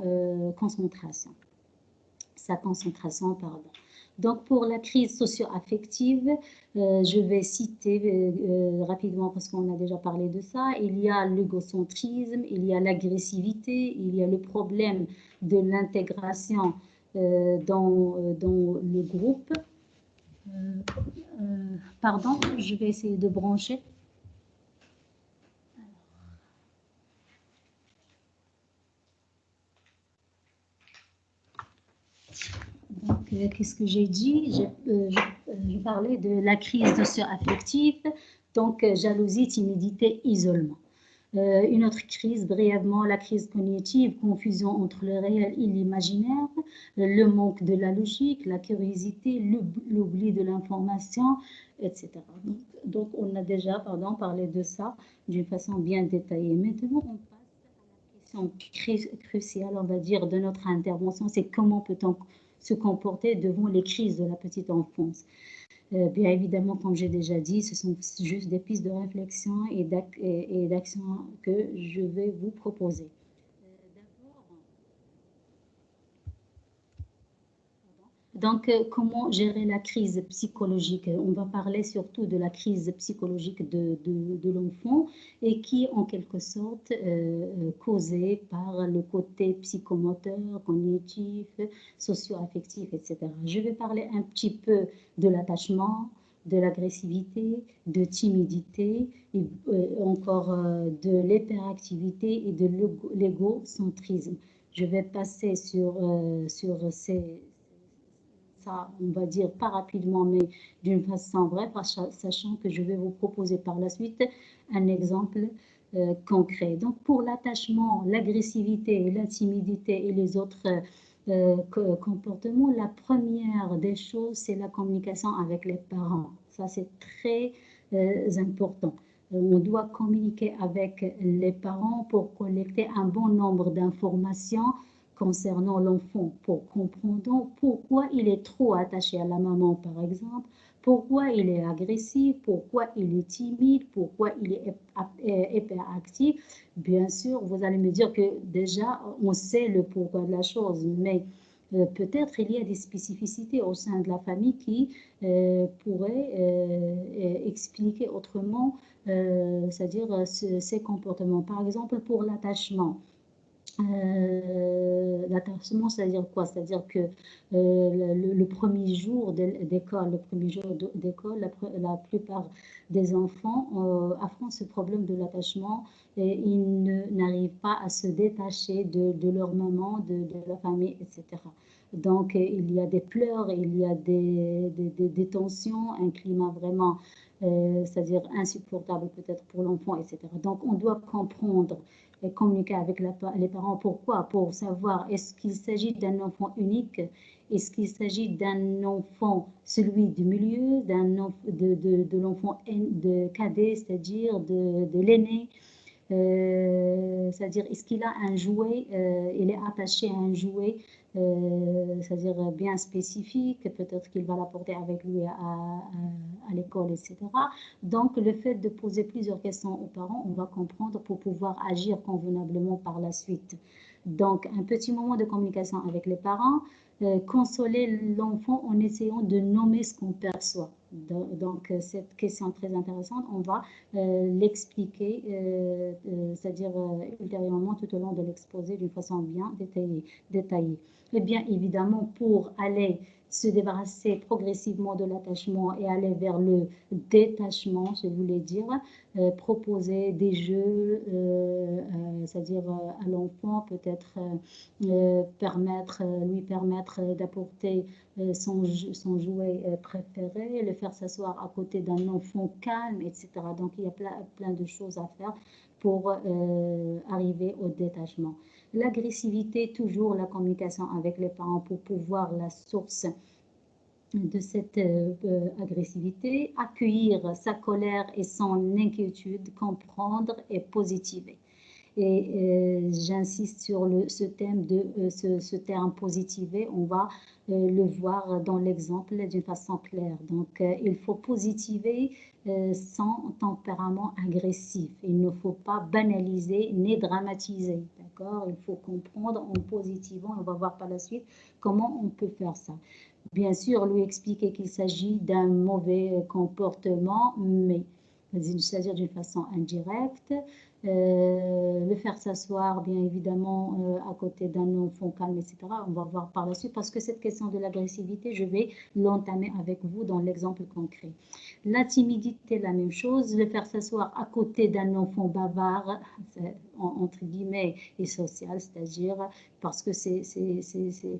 concentration, pardon. Donc, pour la crise socio-affective, je vais citer rapidement parce qu'on a déjà parlé de ça. Il y a l'égocentrisme, il y a l'agressivité, il y a le problème de l'intégration dans le groupe. Pardon, je vais essayer de brancher. Donc, qu'est-ce que j'ai dit? Je parlais de la crise socio-affective, donc jalousie, timidité, isolement. Une autre crise, brièvement, la crise cognitive, confusion entre le réel et l'imaginaire, le manque de la logique, la curiosité, l'oubli de l'information, etc. Donc, on a déjà parlé de ça d'une façon bien détaillée. Maintenant, on passe à la cruciale, on va dire, de notre intervention, c'est comment peut-on se comporter devant les crises de la petite enfance. Bien évidemment, comme j'ai déjà dit, ce sont juste des pistes de réflexion et d'action que je vais vous proposer. Donc, comment gérer la crise psychologique? On va parler surtout de la crise psychologique de l'enfant et qui est en quelque sorte causée par le côté psychomoteur, cognitif, socio-affectif, etc. Je vais parler un petit peu de l'attachement, de l'agressivité, de timidité, et encore de l'hyperactivité et de l'égocentrisme. Je vais passer sur ces ça, on va dire pas rapidement, mais d'une façon vraie, sachant que je vais vous proposer par la suite un exemple concret. Donc, pour l'attachement, l'agressivité, la timidité et les autres comportements, la première des choses, c'est la communication avec les parents. Ça, c'est très important. On doit communiquer avec les parents pour collecter un bon nombre d'informations concernant l'enfant, pour comprendre pourquoi il est trop attaché à la maman, par exemple, pourquoi il est agressif, pourquoi il est timide, pourquoi il est hyperactif. Bien sûr, vous allez me dire que déjà, on sait le pourquoi de la chose, mais peut-être il y a des spécificités au sein de la famille qui pourraient expliquer autrement, c'est-à-dire ces comportements. Par exemple, pour l'attachement. L'attachement, c'est-à-dire quoi? C'est-à-dire que le premier jour d'école, la plupart des enfants affrontent ce problème de l'attachement et ils n'arrivent pas à se détacher de leur maman, de la famille, etc. Donc, il y a des pleurs, il y a des tensions, un climat vraiment, c'est-à-dire insupportable peut-être pour l'enfant, etc. Donc, on doit comprendre et communiquer avec les parents. Pourquoi? Pour savoir est-ce qu'il s'agit d'un enfant unique, est-ce qu'il s'agit d'un enfant, celui du milieu, de l'enfant de cadet, c'est-à-dire de l'aîné, c'est-à-dire est-ce qu'il a un jouet, il est attaché à un jouet, c'est-à-dire bien spécifique, peut-être qu'il va l'apporter avec lui à l'école, etc. Donc, le fait de poser plusieurs questions aux parents, on va comprendre pour pouvoir agir convenablement par la suite. Donc, un petit moment de communication avec les parents, consoler l'enfant en essayant de nommer ce qu'on perçoit. Donc, cette question très intéressante, on va l'expliquer, c'est-à-dire ultérieurement tout au long de l'exposé d'une façon bien détaillée. Et bien évidemment, pour aller se débarrasser progressivement de l'attachement et aller vers le détachement, je voulais dire, proposer des jeux, c'est-à-dire à l'enfant peut-être lui permettre d'apporter son jouet préféré, le faire s'asseoir à côté d'un enfant calme, etc. Donc il y a plein de choses à faire pour arriver au détachement. L'agressivité, toujours la communication avec les parents pour pouvoir la source de cette agressivité, accueillir sa colère et son inquiétude, comprendre et positiver. Et j'insiste sur ce thème ce terme positiver, on va le voir dans l'exemple d'une façon claire. Donc, il faut positiver son tempérament agressif. Il ne faut pas banaliser ni dramatiser. D'accord? Il faut comprendre en positivant. On va voir par la suite comment on peut faire ça. Bien sûr, lui expliquer qu'il s'agit d'un mauvais comportement, mais c'est-à-dire d'une façon indirecte. Le faire s'asseoir, bien évidemment, à côté d'un enfant calme, etc. On va voir par la suite, parce que cette question de l'agressivité, je vais l'entamer avec vous dans l'exemple concret. La timidité, la même chose. Le faire s'asseoir à côté d'un enfant bavard, entre guillemets, et social, c'est-à-dire parce que c'est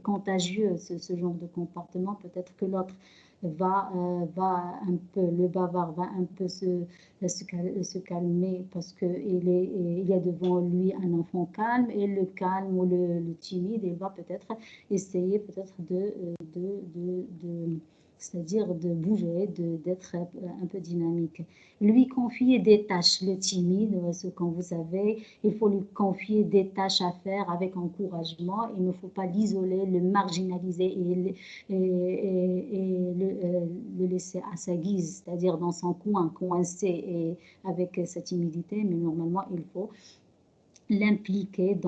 contagieux, ce genre de comportement. Peut-être que l'autre va un peu, le bavard va un peu se calmer parce qu'il y a devant lui un enfant calme, et le calme ou le timide, il va peut-être essayer peut-être c'est-à-dire de bouger, d'être un peu dynamique. Lui confier des tâches, le timide, comme vous savez, il faut lui confier des tâches à faire avec encouragement. Il ne faut pas l'isoler, le marginaliser et le laisser à sa guise, c'est-à-dire dans son coin, coincé et avec sa timidité, mais normalement, il faut l'impliquer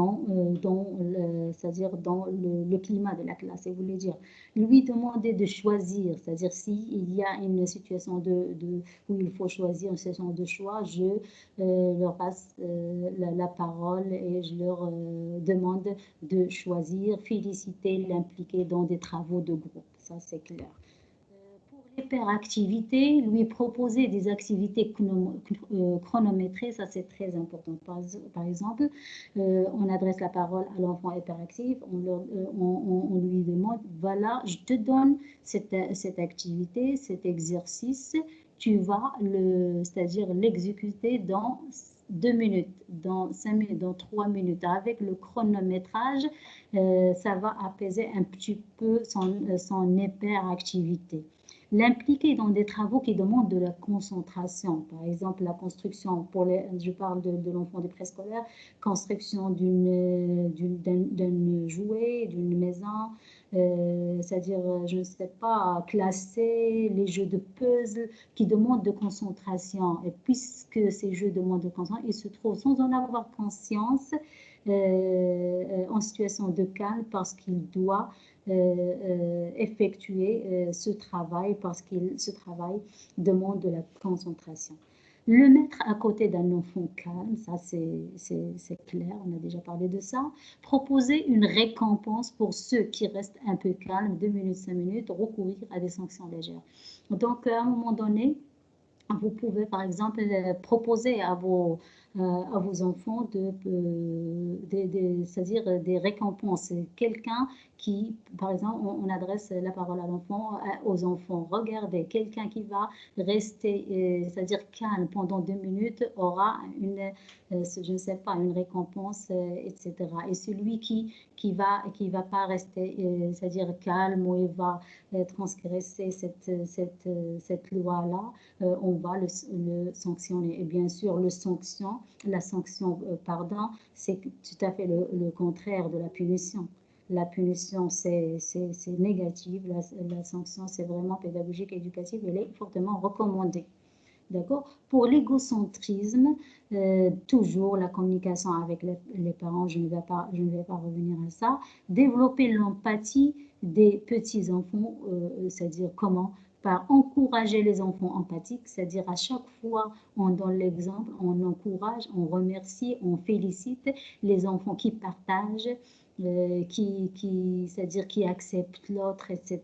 c'est-à-dire dans le climat de la classe, et vous voulez dire, lui demander de choisir, c'est-à-dire s'il y a une situation où il faut choisir, une situation de choix, je leur passe la parole et je leur demande de choisir, féliciter, l'impliquer dans des travaux de groupe, ça c'est clair. Pour l'hyperactivité, lui proposer des activités chronométrées, ça c'est très important. Par exemple, on adresse la parole à l'enfant hyperactif, on lui demande, voilà, je te donne cette activité, cet exercice, tu vas c'est-à-dire l'exécuter dans 2 minutes, dans 5 minutes, dans 3 minutes. Avec le chronométrage, ça va apaiser un petit peu son hyperactivité. L'impliquer dans des travaux qui demandent de la concentration, par exemple la construction, je parle de l'enfant du préscolaire, construction d'un jouet, d'une maison, c'est-à-dire, je ne sais pas, classer les jeux de puzzle qui demandent de concentration. Et puisque ces jeux demandent de concentration, ils se trouvent sans en avoir conscience en situation de calme parce qu'il doit effectuer ce travail parce que ce travail demande de la concentration. Le mettre à côté d'un enfant calme, ça c'est clair, on a déjà parlé de ça. Proposer une récompense pour ceux qui restent un peu calmes, 2 minutes, 5 minutes, recourir à des sanctions légères. Donc à un moment donné, vous pouvez par exemple proposer à vos enfants c'est-à-dire des récompenses. Quelqu'un qui, par exemple, on adresse la parole à aux enfants. Regardez, quelqu'un qui va rester, c'est-à-dire calme pendant 2 minutes aura je ne sais pas, une récompense, etc. Et celui qui va pas rester, c'est-à-dire calme, ou il va transgresser cette loi-là, on va le sanctionner. Et bien sûr, la sanction, c'est tout à fait le contraire de la punition. La punition, c'est négatif. La sanction, c'est vraiment pédagogique et éducative. Elle est fortement recommandée. D'accord? Pour l'égocentrisme, toujours la communication avec les parents, je ne vais pas revenir à ça. Développer l'empathie des petits-enfants, c'est-à-dire comment? Par encourager les enfants empathiques, c'est-à-dire à chaque fois on donne l'exemple, on encourage, on remercie, on félicite les enfants qui partagent, c'est-à-dire qui acceptent l'autre, etc.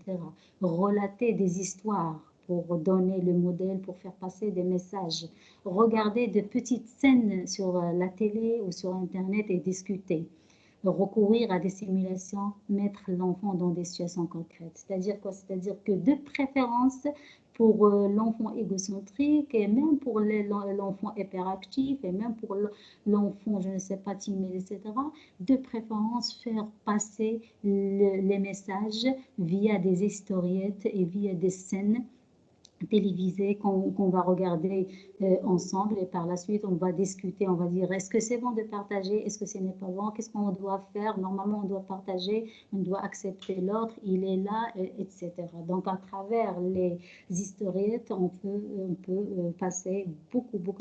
Relater des histoires pour donner le modèle, pour faire passer des messages. Regarder de petites scènes sur la télé ou sur Internet et discuter. Recourir à des simulations, mettre l'enfant dans des situations concrètes. C'est-à-dire quoi? C'est-à-dire que de préférence pour l'enfant égocentrique et même pour l'enfant hyperactif et même pour l'enfant, je ne sais pas, timide, etc., de préférence faire passer les messages via des historiettes et via des scènes télévisée qu'on va regarder ensemble, et par la suite on va discuter, on va dire est-ce que c'est bon de partager, est-ce que ce n'est pas bon, qu'est-ce qu'on doit faire, normalement on doit partager, on doit accepter l'autre, il est là, etc. Donc à travers les historiettes on peut passer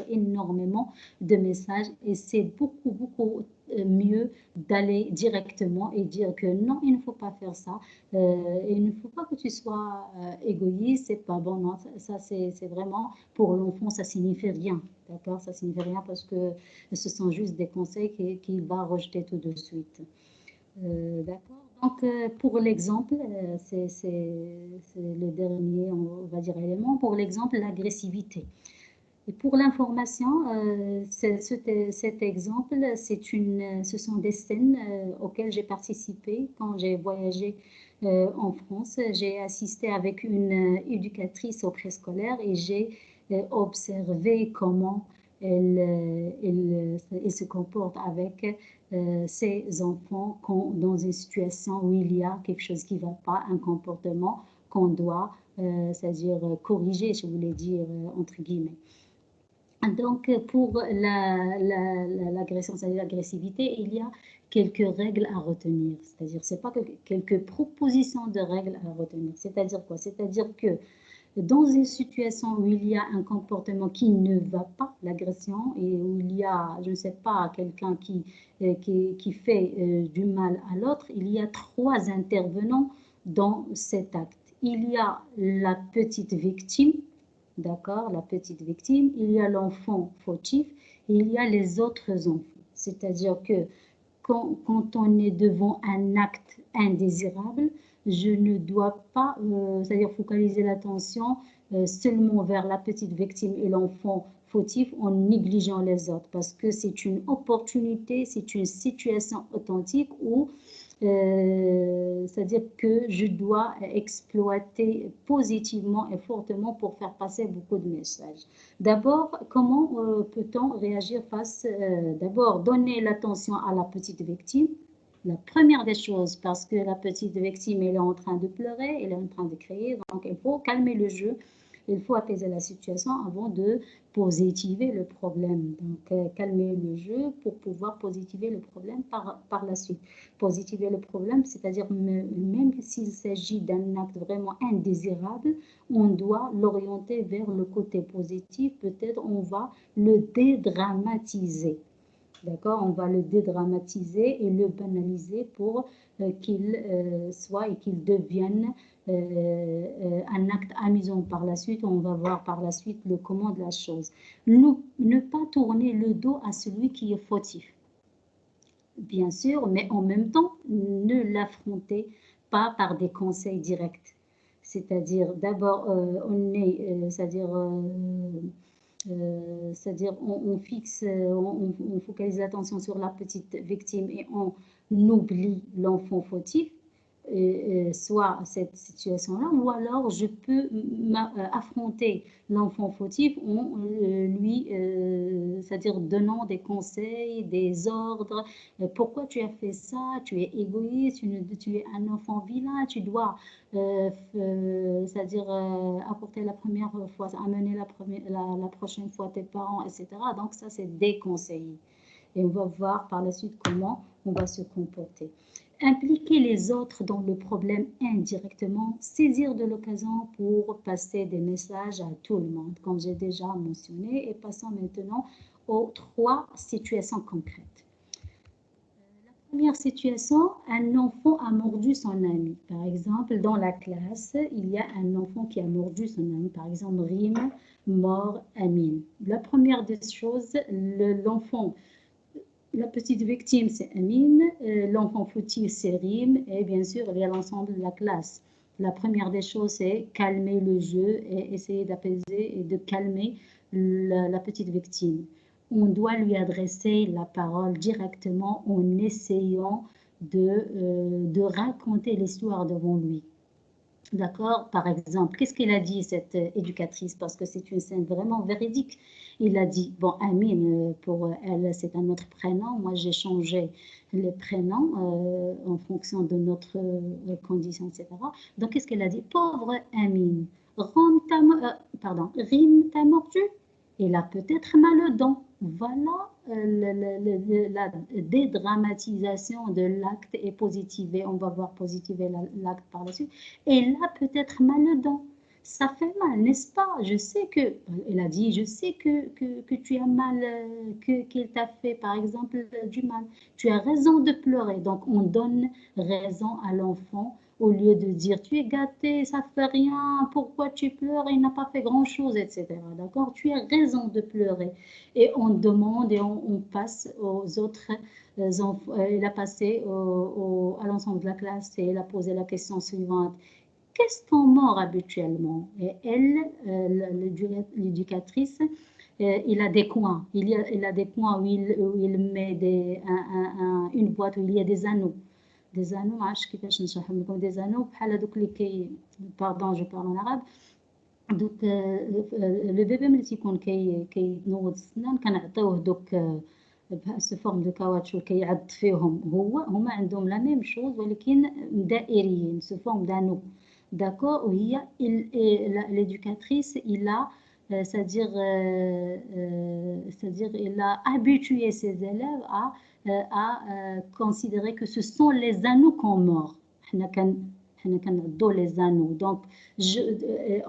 énormément de messages, et c'est beaucoup mieux d'aller directement et dire que non, il ne faut pas faire ça, il ne faut pas que tu sois égoïste, c'est pas bon, non, ça c'est vraiment pour l'enfant, ça signifie rien, d'accord, ça signifie rien parce que ce sont juste des conseils qu'il va rejeter tout de suite. D'accord. Donc, pour l'exemple, c'est le dernier, on va dire, élément. Pour l'exemple, l'agressivité. Et pour l'information, cet exemple, ce sont des scènes auxquelles j'ai participé quand j'ai voyagé en France. J'ai assisté avec une éducatrice au préscolaire et j'ai observé comment elle se comporte avec ses enfants dans une situation où il y a quelque chose qui ne va pas, un comportement qu'on doit c'est-à-dire corriger, je voulais dire entre guillemets. Donc, pour l'agression, c'est-à-dire l'agressivité, il y a quelques règles à retenir. C'est-à-dire, c'est pas quelques propositions de règles à retenir. C'est-à-dire quoi? C'est-à-dire que dans une situation où il y a un comportement qui ne va pas, l'agression, et où il y a, je ne sais pas, quelqu'un qui fait du mal à l'autre, il y a trois intervenants dans cet acte. Il y a la petite victime, d'accord, la petite victime, il y a l'enfant fautif, et il y a les autres enfants. C'est-à-dire que quand on est devant un acte indésirable, je ne dois pas, c'est-à-dire focaliser l'attention seulement vers la petite victime et l'enfant fautif en négligeant les autres, parce que c'est une opportunité, c'est une situation authentique où c'est-à-dire que je dois exploiter positivement et fortement pour faire passer beaucoup de messages. D'abord, comment peut-on réagir face, d'abord, donner l'attention à la petite victime, la première des choses, parce que la petite victime, elle est en train de pleurer, elle est en train de crier, donc il faut calmer le jeu, il faut apaiser la situation avant de positiver le problème. Donc, calmer le jeu pour pouvoir positiver le problème par la suite. Positiver le problème, c'est-à-dire même s'il s'agit d'un acte vraiment indésirable, on doit l'orienter vers le côté positif. Peut-être on va le dédramatiser. D'accord? On va le dédramatiser et le banaliser pour qu'il soit et qu'il devienne un acte amusant par la suite. On va voir par la suite le comment de la chose. Ne pas tourner le dos à celui qui est fautif. Bien sûr, mais en même temps, ne l'affrontez pas par des conseils directs. C'est-à-dire, d'abord, c'est-à-dire on fixe, on focalise l'attention sur la petite victime et on oublie l'enfant fautif, soit cette situation-là, ou alors je peux affronter l'enfant fautif en lui, c'est-à-dire donnant des conseils, des ordres. Pourquoi tu as fait ça? Tu es égoïste, tu es un enfant vilain, tu dois c'est-à-dire apporter la première fois, amener la prochaine fois tes parents, etc. Donc ça, c'est déconseillé. Et on va voir par la suite comment on va se comporter. Impliquer les autres dans le problème indirectement, saisir de l'occasion pour passer des messages à tout le monde, comme j'ai déjà mentionné. Et passons maintenant aux trois situations concrètes. Première situation, un enfant a mordu son ami. Par exemple, dans la classe, il y a un enfant qui a mordu son ami. Par exemple, Rim, mord Amine. La première des choses, l'enfant, la petite victime, c'est Amine. L'enfant fautif, c'est Rim. Et bien sûr, il y a l'ensemble de la classe. La première des choses, c'est calmer le jeu et essayer d'apaiser et de calmer la petite victime. On doit lui adresser la parole directement en essayant de raconter l'histoire devant lui. D'accord? Par exemple, qu'est-ce qu'elle a dit, cette éducatrice? Parce que c'est une scène vraiment véridique. Il a dit, bon, Amine, pour elle, c'est un autre prénom. Moi, j'ai changé les prénoms en fonction de notre condition, etc. Donc, qu'est-ce qu'elle a dit? Pauvre Amine, Rim t'a mordu? Il a peut-être mal aux dents. Voilà la dédramatisation de l'acte est positivée. On va voir positiver l'acte par la suite. Et là, peut-être mal aux dents. Ça fait mal, n'est-ce pas? Je sais que, elle a dit, je sais que tu as mal, qu'il t'a fait, par exemple, du mal. Tu as raison de pleurer. Donc, on donne raison à l'enfant au lieu de dire tu es gâté, ça fait rien, pourquoi tu pleures, il n'a pas fait grand-chose, etc. D'accord? Tu as raison de pleurer. Et on demande et on passe aux autres enfants. Il a passé à l'ensemble de la classe et il a posé la question suivante. Qu'est-ce qu'on mord habituellement? Et elle, l'éducatrice, il a des coins. Il a des coins où il met une boîte où il y a des anneaux. Des anneaux, ما عرفتش كيفاش نشرحهم لكم. Des anneaux بحال هذوك اللي pardon, je parle en arabe. دوك لو بيبي ملي تيكون كينوض السنان كنعطيوه دوك سو فورم دو كاواتشو كيعض فيهم. هما عندهم لا ميم شوز ولكن دائريين سو فورم دانو. d'accord, l'éducatrice, c'est-à-dire, il a habitué ses élèves à considérer que ce sont les anneaux qu'on mord. حنا كنعضوا les anneaux. Donc,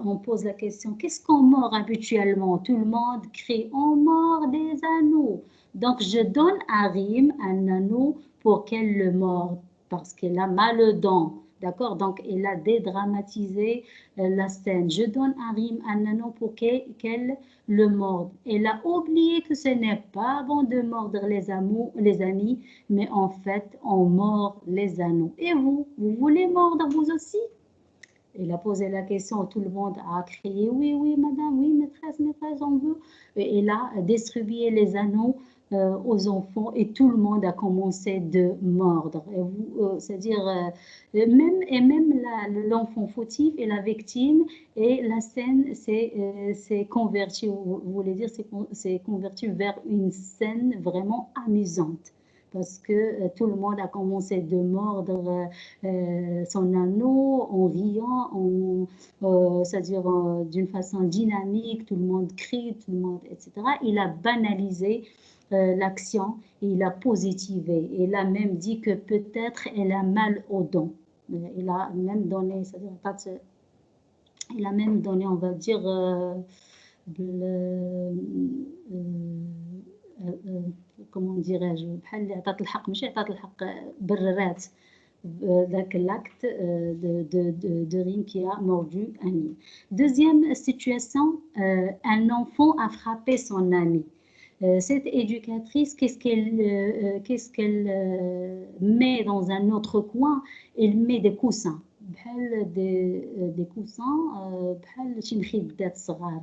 on pose la question, qu'est-ce qu'on mord habituellement? Tout le monde crie, on mord des anneaux. Donc, je donne à Rim un anneau pour qu'elle le morde parce qu'elle a mal aux dents. D'accord? Donc, elle a dédramatisé la scène. Je donne à Rim un anneau pour qu'elle le morde. Elle a oublié que ce n'est pas bon de mordre les amis, mais en fait, on mord les anneaux. Et vous voulez mordre vous aussi? Elle a posé la question, tout le monde a crié, oui, oui, madame, oui, maîtresse, on veut. Et elle a distribué les anneaux aux enfants et tout le monde a commencé de mordre. C'est-à-dire, même l'enfant fautif et la victime, et la scène s'est convertie, vous voulez dire, c'est converti vers une scène vraiment amusante. Parce que tout le monde a commencé de mordre son anneau en riant, c'est-à-dire d'une façon dynamique, tout le monde crie, tout le monde, etc. Il a banalisé l'action et il a positivé. Il a même dit que peut-être elle a mal aux dents. Il a même donné, c'est-à-dire, il a même donné, on va dire, comment dirais-je, بحال اللي عطات الحق ماشي عطات الحق بررات ذاك l'acte de Rim qui a mordu Annie. Deuxième situation, un enfant a frappé son ami. Cette éducatrice, qu'est-ce qu'elle met dans un autre coin? Elle met des coussins, des coussins بحال شي مخدات صغار.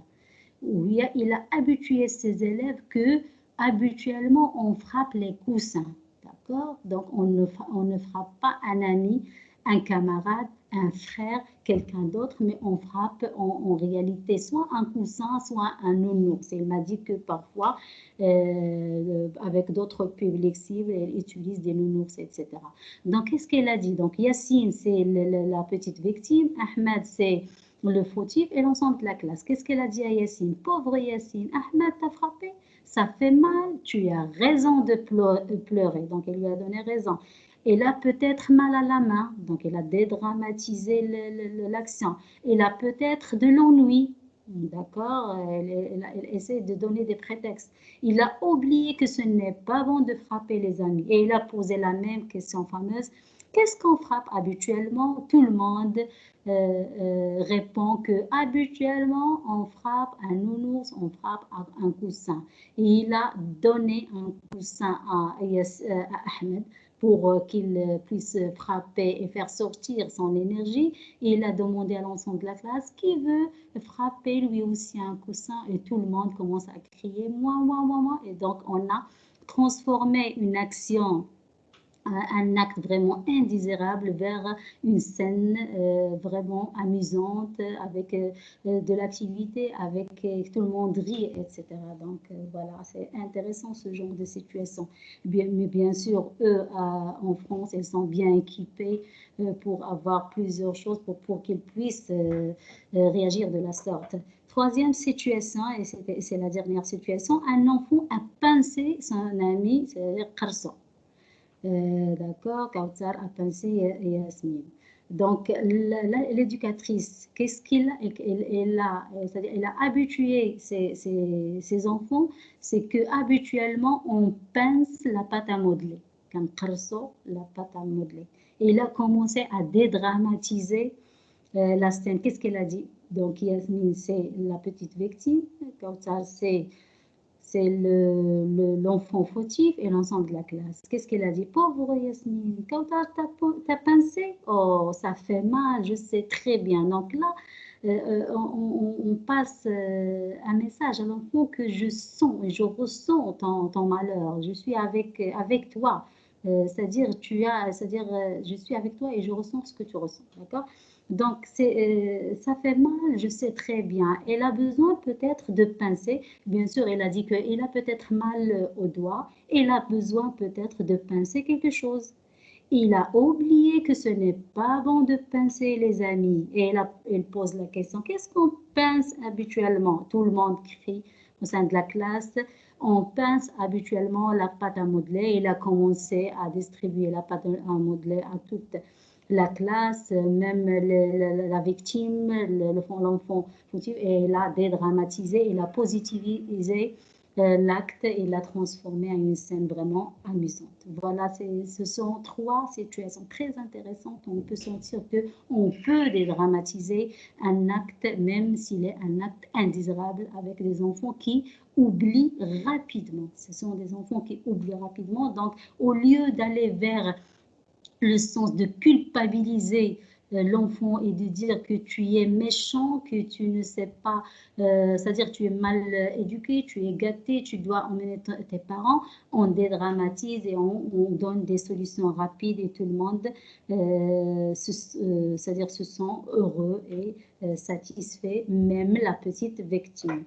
Il a habitué ses élèves que habituellement on frappe les coussins. D'accord? Donc, on ne frappe pas un ami, un camarade, un frère, quelqu'un d'autre, mais on frappe en réalité soit un coussin, soit un nounours. Il m'a dit que parfois, avec d'autres publics cibles, elle utilise des nounours, etc. Donc, qu'est-ce qu'elle a dit? Donc, Yassine, c'est la petite victime. Ahmed, c'est le fautif et l'ensemble de la classe. Qu'est-ce qu'elle a dit à Yassine? Pauvre Yassine, Ahmed t'a frappé? Ça fait mal, tu as raison de pleurer. Donc, elle lui a donné raison. Elle a peut-être mal à la main, donc elle a dédramatisé l'action. Elle a peut-être de l'ennui, d'accord? Elle essaie de donner des prétextes. Il a oublié que ce n'est pas bon de frapper les amis. Et il a posé la même question fameuse. Qu'est-ce qu'on frappe habituellement? Tout le monde répond que habituellement on frappe un nounours, on frappe un coussin. Et il a donné un coussin à Ahmed pour qu'il puisse frapper et faire sortir son énergie. Et il a demandé à l'ensemble de la classe qui veut frapper lui aussi un coussin et tout le monde commence à crier moi, moi, moi, moi. Et donc on a transformé une action, un acte vraiment indésirable vers une scène vraiment amusante, avec de l'activité, avec tout le monde rit, etc. Donc voilà, c'est intéressant ce genre de situation. Mais bien sûr, eux, en France, ils sont bien équipés pour avoir plusieurs choses pour qu'ils puissent réagir de la sorte. Troisième situation, et c'est la dernière situation, un enfant a pincé son ami, c'est-à-dire Qarso. D'accord, Kautsar a pensé Yasmine. Donc, l'éducatrice, qu'est-ce qu'il a, c'est-à-dire, elle a habitué ses enfants, c'est que habituellement on pince la pâte à modeler, quand Qarso, la pâte à modeler. Et il a commencé à dédramatiser la scène. Qu'est-ce qu'elle a dit? Donc, Yasmine, c'est la petite victime, Kautsar, c'est l'enfant fautif et l'ensemble de la classe. Qu'est-ce qu'elle a dit? Pauvre Yasmine, quand t'as pincé, oh, ça fait mal, je sais très bien. Donc là, on passe un message à l'enfant que je sens et je ressens ton malheur. Je suis avec toi. C'est-à-dire, je suis avec toi et je ressens ce que tu ressens. D'accord? Donc, ça fait mal, je sais très bien. Elle a besoin peut-être de pincer. Bien sûr, elle a dit qu'elle a peut-être mal au doigt. Elle a besoin peut-être de pincer quelque chose. Il a oublié que ce n'est pas bon de pincer les amis. Et elle pose la question, qu'est-ce qu'on pince habituellement? Tout le monde crie au sein de la classe. On pince habituellement la pâte à modeler. Il a commencé à distribuer la pâte à modeler à toute la classe, même la victime, l'enfant fautif, et il a dédramatisé, il a positivisé l'acte et l'a transformé en une scène vraiment amusante. Voilà, ce sont trois situations très intéressantes. On peut sentir qu'on peut dédramatiser un acte, même s'il est un acte indésirable, avec des enfants qui oublient rapidement. Ce sont des enfants qui oublient rapidement. Donc, au lieu d'aller vers le sens de culpabiliser l'enfant et de dire que tu es méchant, que tu ne sais pas, c'est-à-dire tu es mal éduqué, tu es gâté, tu dois emmener tes parents, on dédramatise et on donne des solutions rapides et tout le monde, c'est-à-dire se sent heureux et satisfait, même la petite victime.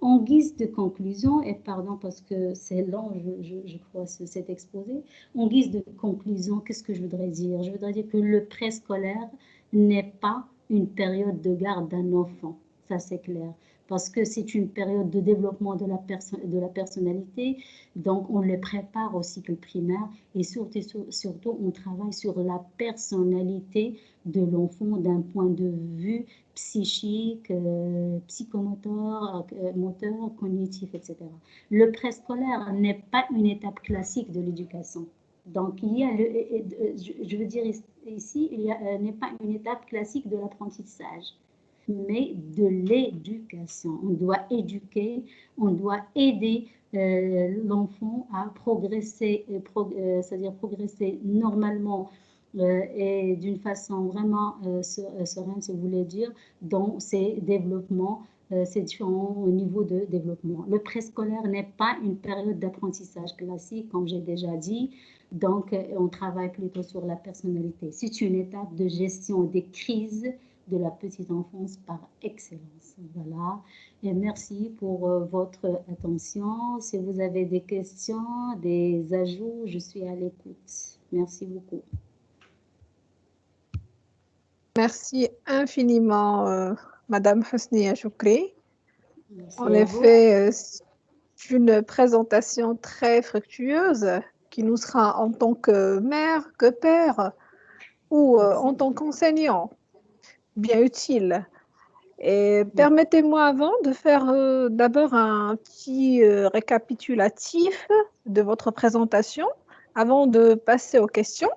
En guise de conclusion, et pardon parce que c'est long, je crois, cet exposé, en guise de conclusion, qu'est-ce que je voudrais dire? Je voudrais dire que le préscolaire n'est pas une période de garde d'un enfant, ça c'est clair, parce que c'est une période de développement de la personnalité, donc on le prépare au cycle primaire et surtout on travaille sur la personnalité de l'enfant d'un point de vue psychique, psychomoteur, moteur, cognitif, etc. Le préscolaire n'est pas une étape classique de l'éducation. Donc, il y a je veux dire ici, il n'est pas une étape classique de l'apprentissage, mais de l'éducation. On doit éduquer, on doit aider l'enfant à progresser, c'est-à-dire progresser normalement et d'une façon vraiment sereine, si vous voulez dire, dans ses développements, ces différents niveaux de développement. Le préscolaire n'est pas une période d'apprentissage classique, comme j'ai déjà dit, donc on travaille plutôt sur la personnalité. C'est une étape de gestion des crises de la petite enfance par excellence. Voilà, et merci pour votre attention. Si vous avez des questions, des ajouts, je suis à l'écoute. Merci beaucoup. Merci infiniment, Madame Hosnia Choukri. Merci En à vous. effet, c'est une présentation très fructueuse qui nous sera en tant que mère, que père ou en tant qu'enseignant bien utile. Et permettez-moi avant de faire d'abord un petit récapitulatif de votre présentation avant de passer aux questions.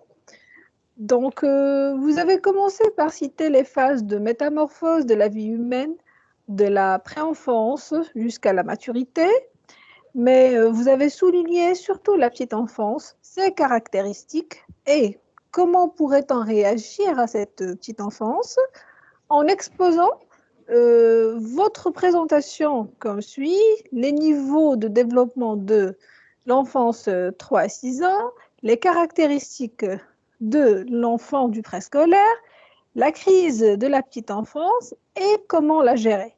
Donc, vous avez commencé par citer les phases de métamorphose de la vie humaine, de la préenfance jusqu'à la maturité, mais vous avez souligné surtout la petite enfance, ses caractéristiques et comment pourrait-on réagir à cette petite enfance en exposant votre présentation comme suit, les niveaux de développement de l'enfance 3 à 6 ans, les caractéristiques de l'enfant du préscolaire, la crise de la petite enfance et comment la gérer.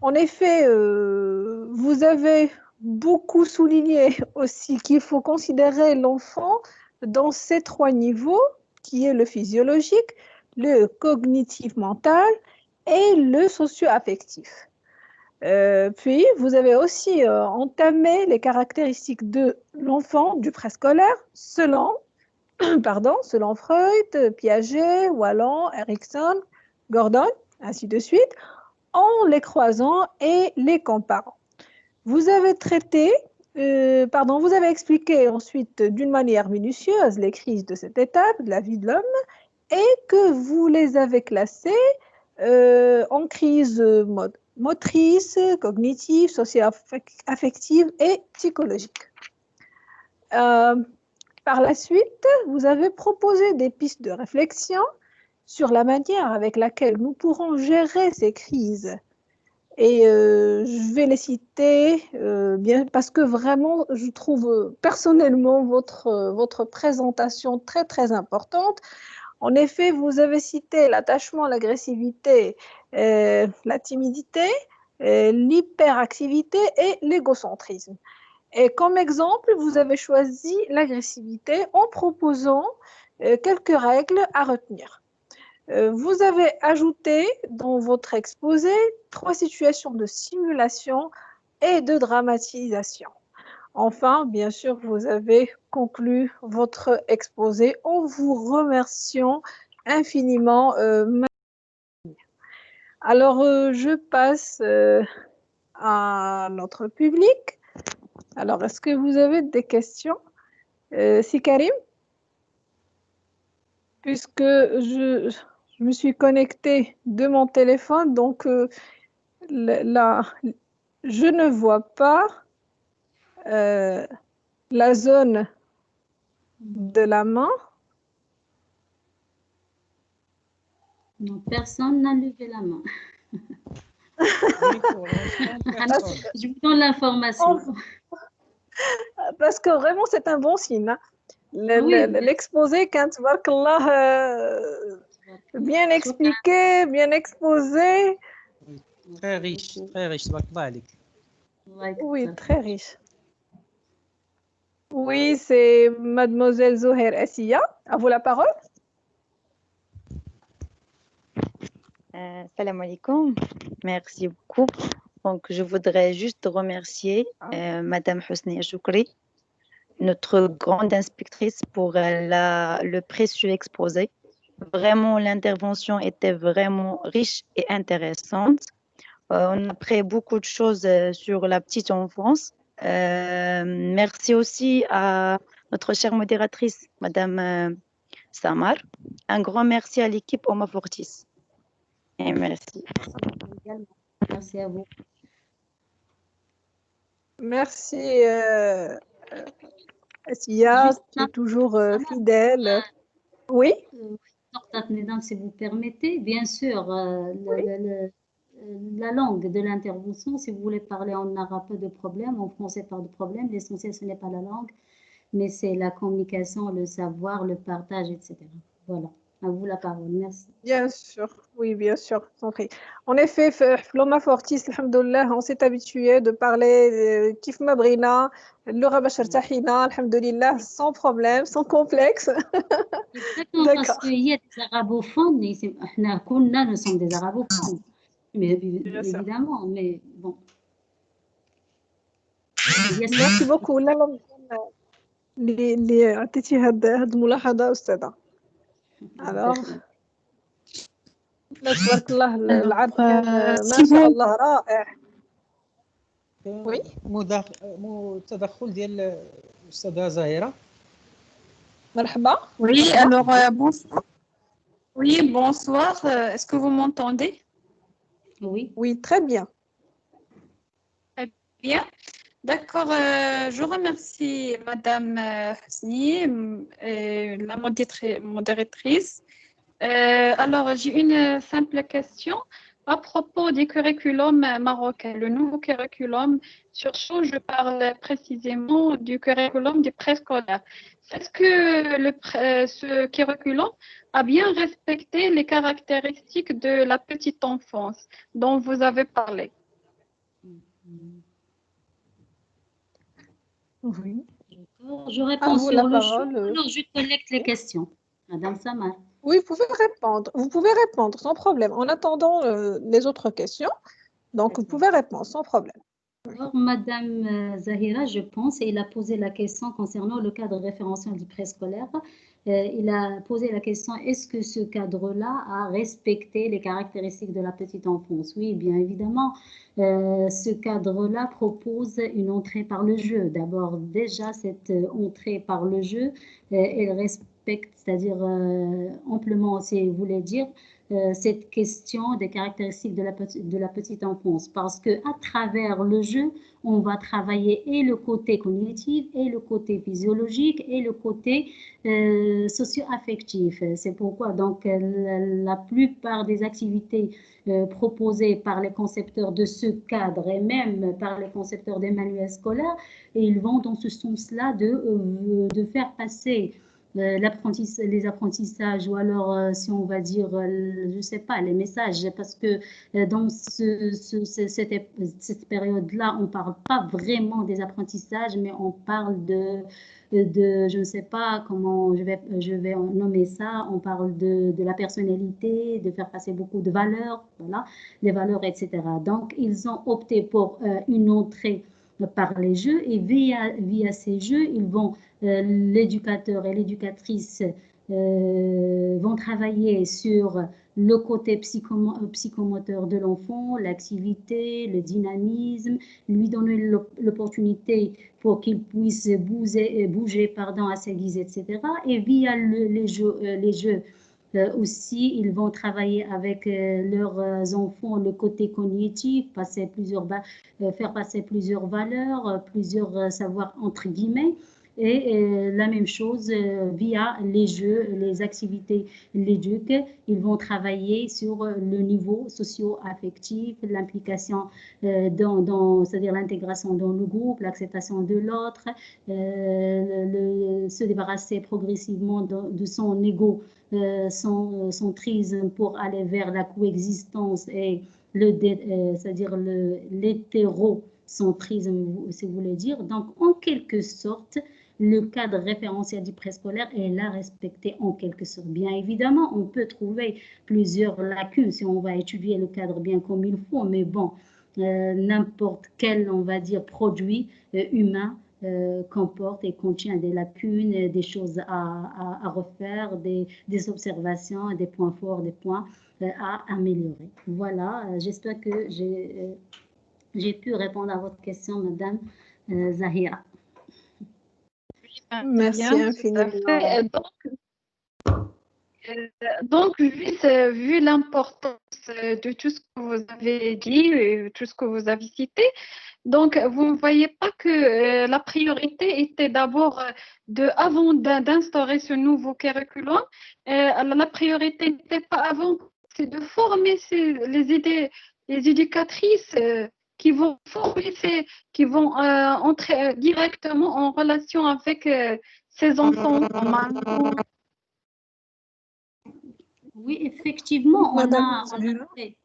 En effet, vous avez beaucoup souligné aussi qu'il faut considérer l'enfant dans ces trois niveaux, qui est le physiologique, le cognitif mental et le socio-affectif. Puis, vous avez aussi entamé les caractéristiques de l'enfant du préscolaire selon Freud, Piaget, Wallon, Erikson, Gordon, ainsi de suite, en les croisant et les comparant. Vous avez vous avez expliqué ensuite d'une manière minutieuse les crises de cette étape de la vie de l'homme et que vous les avez classées en crise motrice, cognitive, socio-affective et psychologique. Par la suite, vous avez proposé des pistes de réflexion sur la manière avec laquelle nous pourrons gérer ces crises. Et je vais les citer bien parce que vraiment, je trouve personnellement votre présentation très, très importante. En effet, vous avez cité l'attachement, l'agressivité, la timidité, l'hyperactivité et l'égocentrisme. Et comme exemple, vous avez choisi l'agressivité en proposant quelques règles à retenir. Vous avez ajouté dans votre exposé 3 situations de simulation et de dramatisation. Enfin, bien sûr, vous avez conclu votre exposé en vous remerciant infiniment. Alors, je passe à notre public. Alors, est-ce que vous avez des questions? Si Karim, puisque je me suis connectée de mon téléphone, donc là, je ne vois pas la zone de la main. Non, personne n'a levé la main. Je vous donne l'information. Parce que vraiment, c'est un bon signe. Hein. L'exposé, quand bien expliqué, bien exposé. Très riche, très riche. Oui, très riche. Oui, c'est Mademoiselle Zoher Assia. À vous la parole. Salam alaikum. Merci beaucoup. Donc, je voudrais juste remercier Madame Hosni Choukri, notre grande inspectrice, pour le précieux exposé. Vraiment, l'intervention était vraiment riche et intéressante. On a appris beaucoup de choses sur la petite enfance. Merci aussi à notre chère modératrice, Madame Samar. Un grand merci à l'équipe Oma Fortis. Et merci. Merci à vous. Merci Assia, tu es toujours fidèle. Oui. Si vous permettez, bien sûr, la langue de l'intervention, si vous voulez parler en arabe, pas de problème, en français, pas de problème. L'essentiel, ce n'est pas la langue, mais c'est la communication, le savoir, le partage, etc. Voilà. À vous la parole. Merci. Bien sûr, oui, bien sûr. En effet, Floma Fortis, alhamdoulilah, on s'est habitué de parler kif mabrina, l'ora bachar tahina, alhamdoulilah, sans problème, sans complexe. Exactement, parce qu'il y a des arabophones, nous sommes des arabophones. Mais évidemment, mais bon. Merci beaucoup. اللي عطيتي هاد الملاحظة أستاذة. Alors, تبارك الله العرض كان ما شاء الله رائع. Oui. تدخل ديال الأستاذة زهيرة. مرحبا. Oui, alors bonsoir. Oui, bonsoir. Est-ce que vous m'entendez? Oui. Oui, très bien. Très bien. D'accord, je remercie Madame Hosni, la modératrice. Alors, j'ai une simple question à propos du curriculum marocain, le nouveau curriculum. Surtout, je parle précisément du curriculum du préscolaire. Est-ce que ce curriculum a bien respecté les caractéristiques de la petite enfance dont vous avez parlé? Oui. Je réponds sur la le parole. champ, alors je collecte les questions. Madame Samar. Oui, vous pouvez répondre sans problème. En attendant les autres questions, donc vous pouvez répondre sans problème. Alors, Madame Zahira, je pense, il a posé la question concernant le cadre référentiel du préscolaire. Il a posé la question, est-ce que ce cadre-là a respecté les caractéristiques de la petite enfance? Oui, bien évidemment, ce cadre-là propose une entrée par le jeu. D'abord, déjà, cette entrée par le jeu, elle respecte, c'est-à-dire amplement, si vous voulez dire, cette question des caractéristiques de la petite enfance, parce que à travers le jeu, on va travailler et le côté cognitif, et le côté physiologique, et le côté socio-affectif. C'est pourquoi donc la plupart des activités proposées par les concepteurs de ce cadre et même par les concepteurs des manuels scolaires, ils vont dans ce sens-là de faire passer les apprentissages ou alors, si on va dire, je ne sais pas, les messages, parce que dans cette période-là, on ne parle pas vraiment des apprentissages, mais on parle je ne sais pas comment je vais nommer ça, on parle de la personnalité, de faire passer beaucoup de valeurs, voilà, des valeurs, etc. Donc, ils ont opté pour une entrée par les jeux et via ces jeux, l'éducateur et l'éducatrice vont travailler sur le côté psychomoteur de l'enfant, l'activité, le dynamisme, lui donner l'opportunité pour qu'il puisse bouger pardon, à sa guise, etc. Et via les jeux aussi, ils vont travailler avec leurs enfants le côté cognitif, faire passer plusieurs valeurs, plusieurs savoirs entre guillemets. Et la même chose via les jeux, les activités l'éduc, ils vont travailler sur le niveau socio-affectif, l'implication c'est-à-dire l'intégration dans le groupe, l'acceptation de l'autre, se débarrasser progressivement de son ego, son centrisme pour aller vers la coexistence et c'est-à-dire l'hétérocentrisme, si vous voulez dire. Donc, en quelque sorte, le cadre référentiel du préscolaire est là respecté en quelque sorte. Bien évidemment, on peut trouver plusieurs lacunes si on va étudier le cadre bien comme il faut, mais bon, n'importe quel, on va dire, produit humain comporte et contient des lacunes, des choses à refaire, des observations, des points forts, des points à améliorer. Voilà, j'espère que j'ai pu répondre à votre question, Madame Zahia. Merci Bien, tout à infiniment. fait. Donc, vu l'importance de tout ce que vous avez dit, tout ce que vous avez cité, donc vous ne voyez pas que la priorité était d'abord avant d'instaurer ce nouveau curriculum, la priorité n'était pas avant, c'est de former les éducatrices qui vont qui vont entrer directement en relation avec ces enfants. Oui, effectivement, Madame on a Zahira. fait.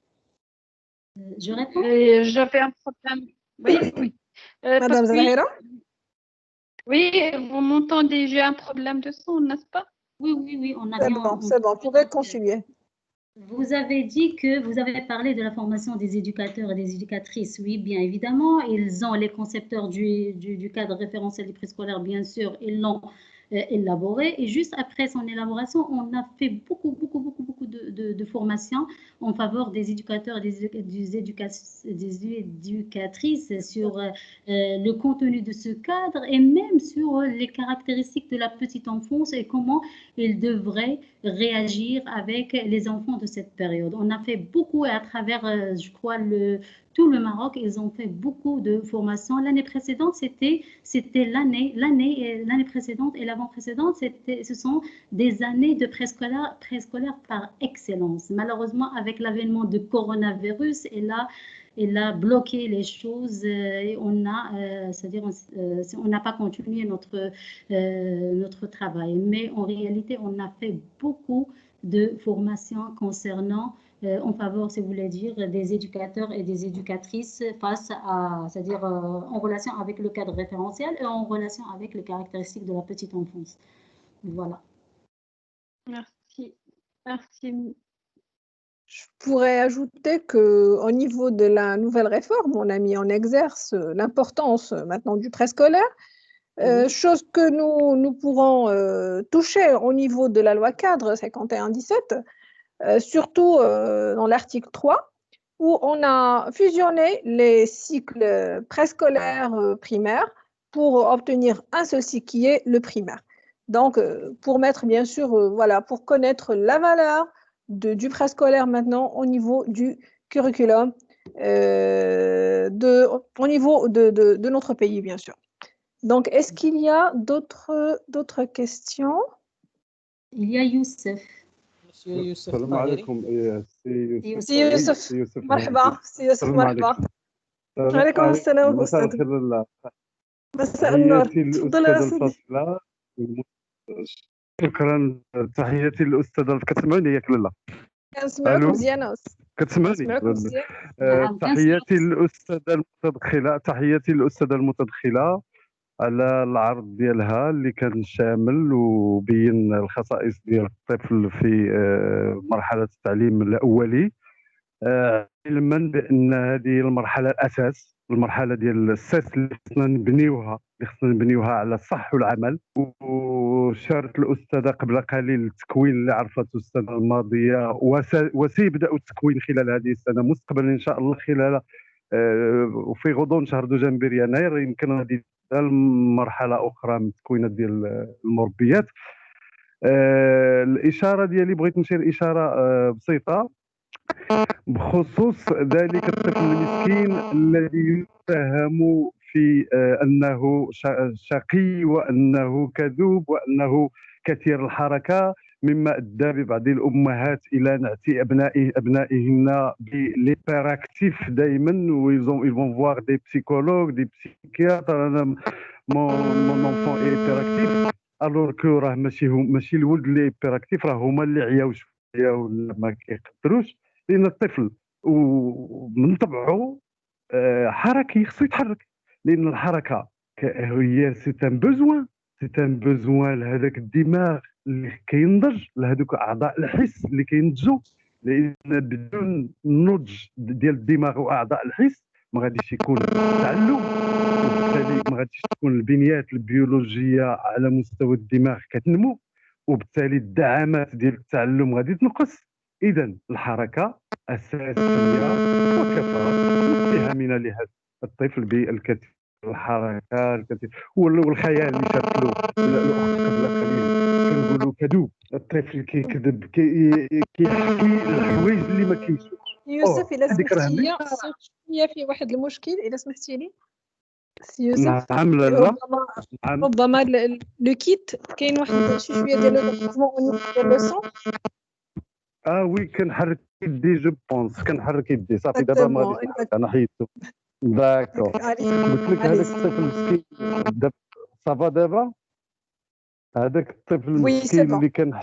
Je réponds? J'avais un problème. Oui, oui. Parce Madame que Zahira. oui, vous m'entendez, j'ai un problème de son, n'est-ce pas? Oui, on a C'est bien bon, c'est bon. Vous pouvez continuer. Vous avez dit que vous avez parlé de la formation des éducateurs et des éducatrices. Oui, bien évidemment, ils ont les concepteurs du cadre référentiel du préscolaire, bien sûr, ils l'ont élaboré. Et juste après son élaboration, on a fait beaucoup de formations en faveur des éducateurs et des éducatrices sur le contenu de ce cadre et même sur les caractéristiques de la petite enfance et comment ils devraient réagir avec les enfants de cette période. On a fait beaucoup et à travers, je crois, tout le Maroc, ils ont fait beaucoup de formations. L'année précédente, c'était l'année précédente et l'avant précédente, ce sont des années de préscolaire par excellence. Malheureusement, avec l'avènement de coronavirus, elle a bloqué les choses et c'est-à-dire on n'a pas continué notre travail. Mais en réalité, on a fait beaucoup de formations concernant en faveur, si vous voulez dire, des éducateurs et des éducatrices c'est-à-dire en relation avec le cadre référentiel et en relation avec les caractéristiques de la petite enfance. Voilà. Merci. Merci. Je pourrais ajouter qu'au niveau de la nouvelle réforme, on a mis en exerce l'importance maintenant du préscolaire, chose que nous pourrons toucher au niveau de la loi cadre 51-17, surtout dans l'article 3, où on a fusionné les cycles préscolaires primaires pour obtenir un seul cycle qui est le primaire. Donc, pour mettre bien sûr, voilà, pour connaître la valeur du préscolaire maintenant au niveau du curriculum, au niveau de notre pays, bien sûr. Donc, est-ce qu'il y a d'autres questions? Il y a Youssef. Monsieur Youssef السلام Tahiri. عليكم سي سي يوسف سي يوسف مرحبا سي يوسف السلام مرحبا عليكم وعليكم السلام مساء أستاذ الخير مساء النور تحياتي تفضل يا للأستاذة سيدي الفاضلة شكرا. تحياتي للاستاذه، كتسمعوني ياك لالا؟ كنسمعوك الو مزيان كتسمعوني؟ كنسمعوك مزيان. نعم تحياتي كنسمعك. للاستاذه المتدخله، تحياتي للاستاذه المتدخله على العرض ديالها اللي كان شامل وبين الخصائص ديال الطفل في مرحله التعليم الاولي، علما بان هذه المرحله الاساس، المرحله ديال الساس اللي خصنا نبنيوها على الصح والعمل. وشارت الاستاذه قبل قليل التكوين اللي عرفته السنه الماضيه، وسيبدا التكوين خلال هذه السنه مستقبلا ان شاء الله، خلال وفي غضون شهر دجنبر يناير يمكن غادي مرحله اخرى من التكوينات ديال المربيات. الاشاره ديالي بغيت نشير اشاره بسيطه بخصوص ذلك الطفل المسكين الذي يتهم في انه شقي وانه كذوب وانه كثير الحركه، مما ادى ببعض الامهات الى نعت ابنائهن بليبراكتيف دائما، ويزون فون فوار دي بسيكولوج دي بسيكياتر. انا مون انفون ايبراكتيف، الور كو راه ماشي الولد اللي ايبراكتيف، راه هما اللي عياو شويه ولا ما كيقدروش، لان الطفل ومن طبعه حركي خصو يتحرك، لان الحركه هي سيتان بوزوان لهذاك الدماغ اللي كينضج، لهذوك اعضاء الحس اللي كينضجوا، لان بدون النضج ديال الدماغ واعضاء الحس ما غاديش يكون تعلم، وبالتالي ما غاديش تكون البنيات البيولوجيه على مستوى الدماغ كتنمو، وبالتالي الدعامات ديال التعلم غادي تنقص. اذا الحركه اساسيه وكفاءه اتهامنا لهذا الطفل بالكثير الحركه الكثير والخيال اللي شارك له الاخت قبل قليل، كنقولوا كذوب، الطفل كيكذب كيحكي الحوايج اللي ما كاينش. يوسف الا هذيك راه سمحتي لي الصوت شويه في واحد المشكل، الا سمحتي لي سي يوسف. نعم لالا نعم. ربما لو كيت كاين واحد شي شويه ديال لو ديال لو سون. وي كنحرك يدي، جو بونس كنحرك يدي صافي، دابا ما غاديش اكزاكتومون نحرك، انا حيدته. داكور. قلت لك هذاك الطفل المسكين دابا صافا، دابا هذاك الطفل وي سي المسكين بون.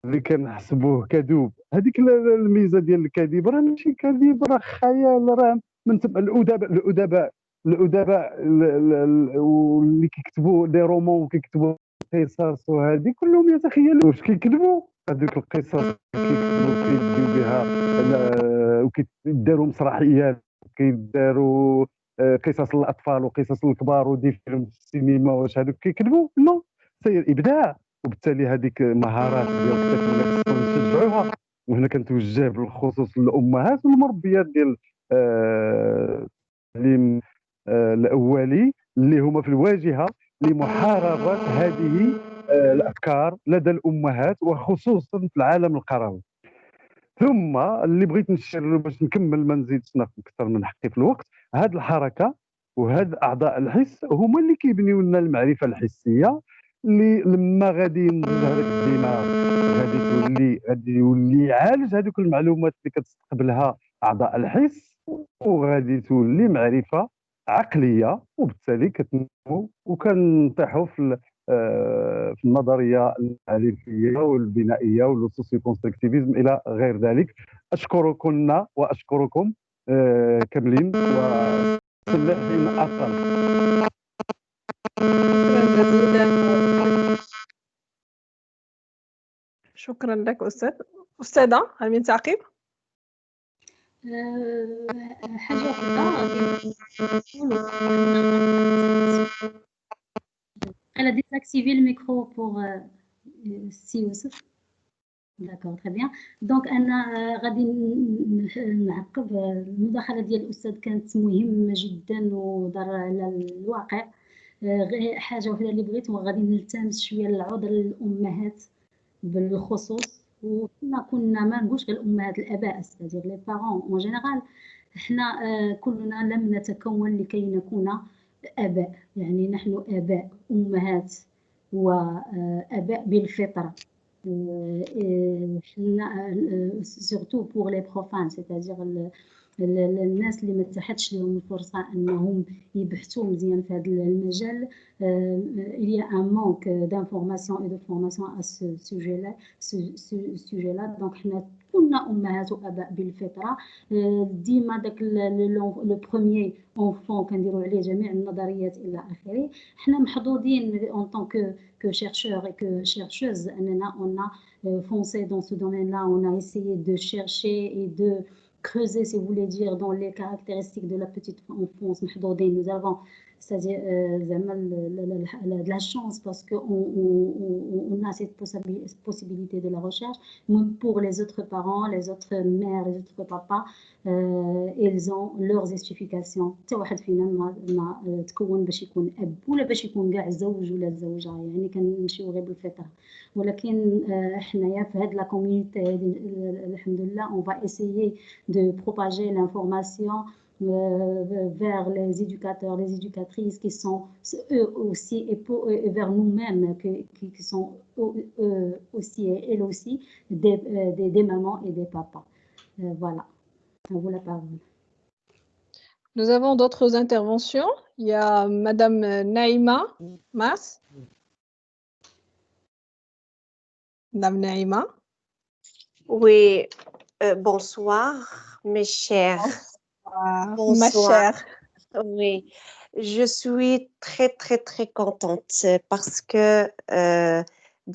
اللي كنحسبوه كذوب، هذيك الميزه ديال الكذب راه ماشي كذب، راه خيال، راه من الادباء واللي كيكتبوا دي رومون وكيكتبوا قصص، وهذه كلهم يتخيلوا واش كيكذبوا. هذوك القصص كيكتبوا كيديو بها وكيداروا مسرحيات، كيداروا قصص الاطفال وقصص الكبار ودي فيلم في السينما، واش هذوك كيكذبوا؟ لا، سير ابداع. وبالتالي هذيك مهارات ديال الطفل خصنا نشجعوها، وهنا كنتوجه بالخصوص للامهات والمربيات ديال التعليم الاولي اللي هما في الواجهه لمحاربه هذه الافكار لدى الامهات، وخصوصا في العالم القروي. ثم اللي بغيت نشير باش نكمل ما نزيدش ناخذ اكثر من حقي في الوقت، هذه الحركه وهذا اعضاء الحس هما اللي كيبنيو لنا المعرفه الحسيه، اللي لما غادي ينضج هذاك الدماغ غادي يولي يعالج هذوك المعلومات اللي كتستقبلها اعضاء الحس، وغادي تولي معرفه عقليه، وبالتالي كتنمو وكنطيحوا في النظريه المعرفيه والبنائيه والسوسيو كونستركتيفيزم الى غير ذلك. اشكركن واشكركم كاملين، وسمح ان اطل. شكرا لك أستاذة، هل من تعقيب؟ حاجة واحدة elle a désactivé le micro pour سي يوسف. داكور تري بيان. دونك انا غادي نعقب المداخله ديال الاستاذ، كانت مهمه جدا ودار على الواقع. غير حاجه واحده اللي بغيت، وغادي نلتمس شويه العذر للامهات بالخصوص، كنا ما نقولش غير الامهات، الاباء استاذ لي بارون اون جينيرال. احنا كلنا لم نتكون لكي نكون اباء، يعني نحن اباء امهات واباء بالفطره. surtout pour les profanes, c'est-à-dire الناس اللي ما تحتش لهم الفرصة أنهم يبحثوا مزيان في هذا المجال. Il y a un manque d'information et de formation à ce sujet-là. Donc حنا كنا أمهات وأباء بالفطرة، ديما داك لو بروميير enfant كنديروا عليه جميع النظريات إلى آخره. حنا محظوظين en tant que chercheurs et que chercheuses أننا on a foncé dans ce domaine-là, on a essayé de chercher et de creuser, si vous voulez dire, dans les caractéristiques de la petite enfance. Nous avons, c'est-à-dire de la chance parce qu'on a cette possibilité de la recherche. Même pour les autres parents, les autres mères, les autres papas, ils ont leurs justifications. حتى واحد فينا ما تكون باش يكون اب ولا باش يكون كاع زوج ولا زوجه، يعني كنمشيو غير بالفطره. ولكن حنايا في هاد لا كوميونيتي الحمد لله on va essayer de propager l'information vers les éducateurs, les éducatrices qui sont eux aussi et vers nous-mêmes qui sont aussi et elles aussi des mamans et des papas. Voilà, à vous la parole. Nous avons d'autres interventions. Il y a Madame Naïma Mas. Madame Naïma. Oui, bonsoir, mes chers. Bonsoir. Ma chère. Oui, je suis très, très, très contente parce que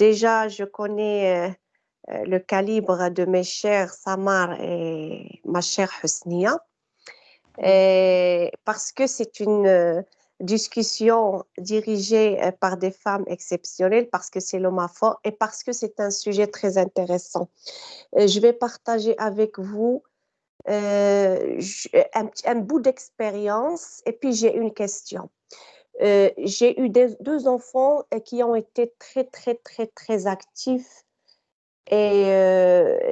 déjà, je connais le calibre de mes chers Samar et ma chère Husnia. Et parce que c'est une discussion dirigée par des femmes exceptionnelles, parce que c'est l'homme fort et parce que c'est un sujet très intéressant. Je vais partager avec vous un bout d'expérience et puis j'ai une question. J'ai eu deux enfants qui ont été très, très, très, très actifs et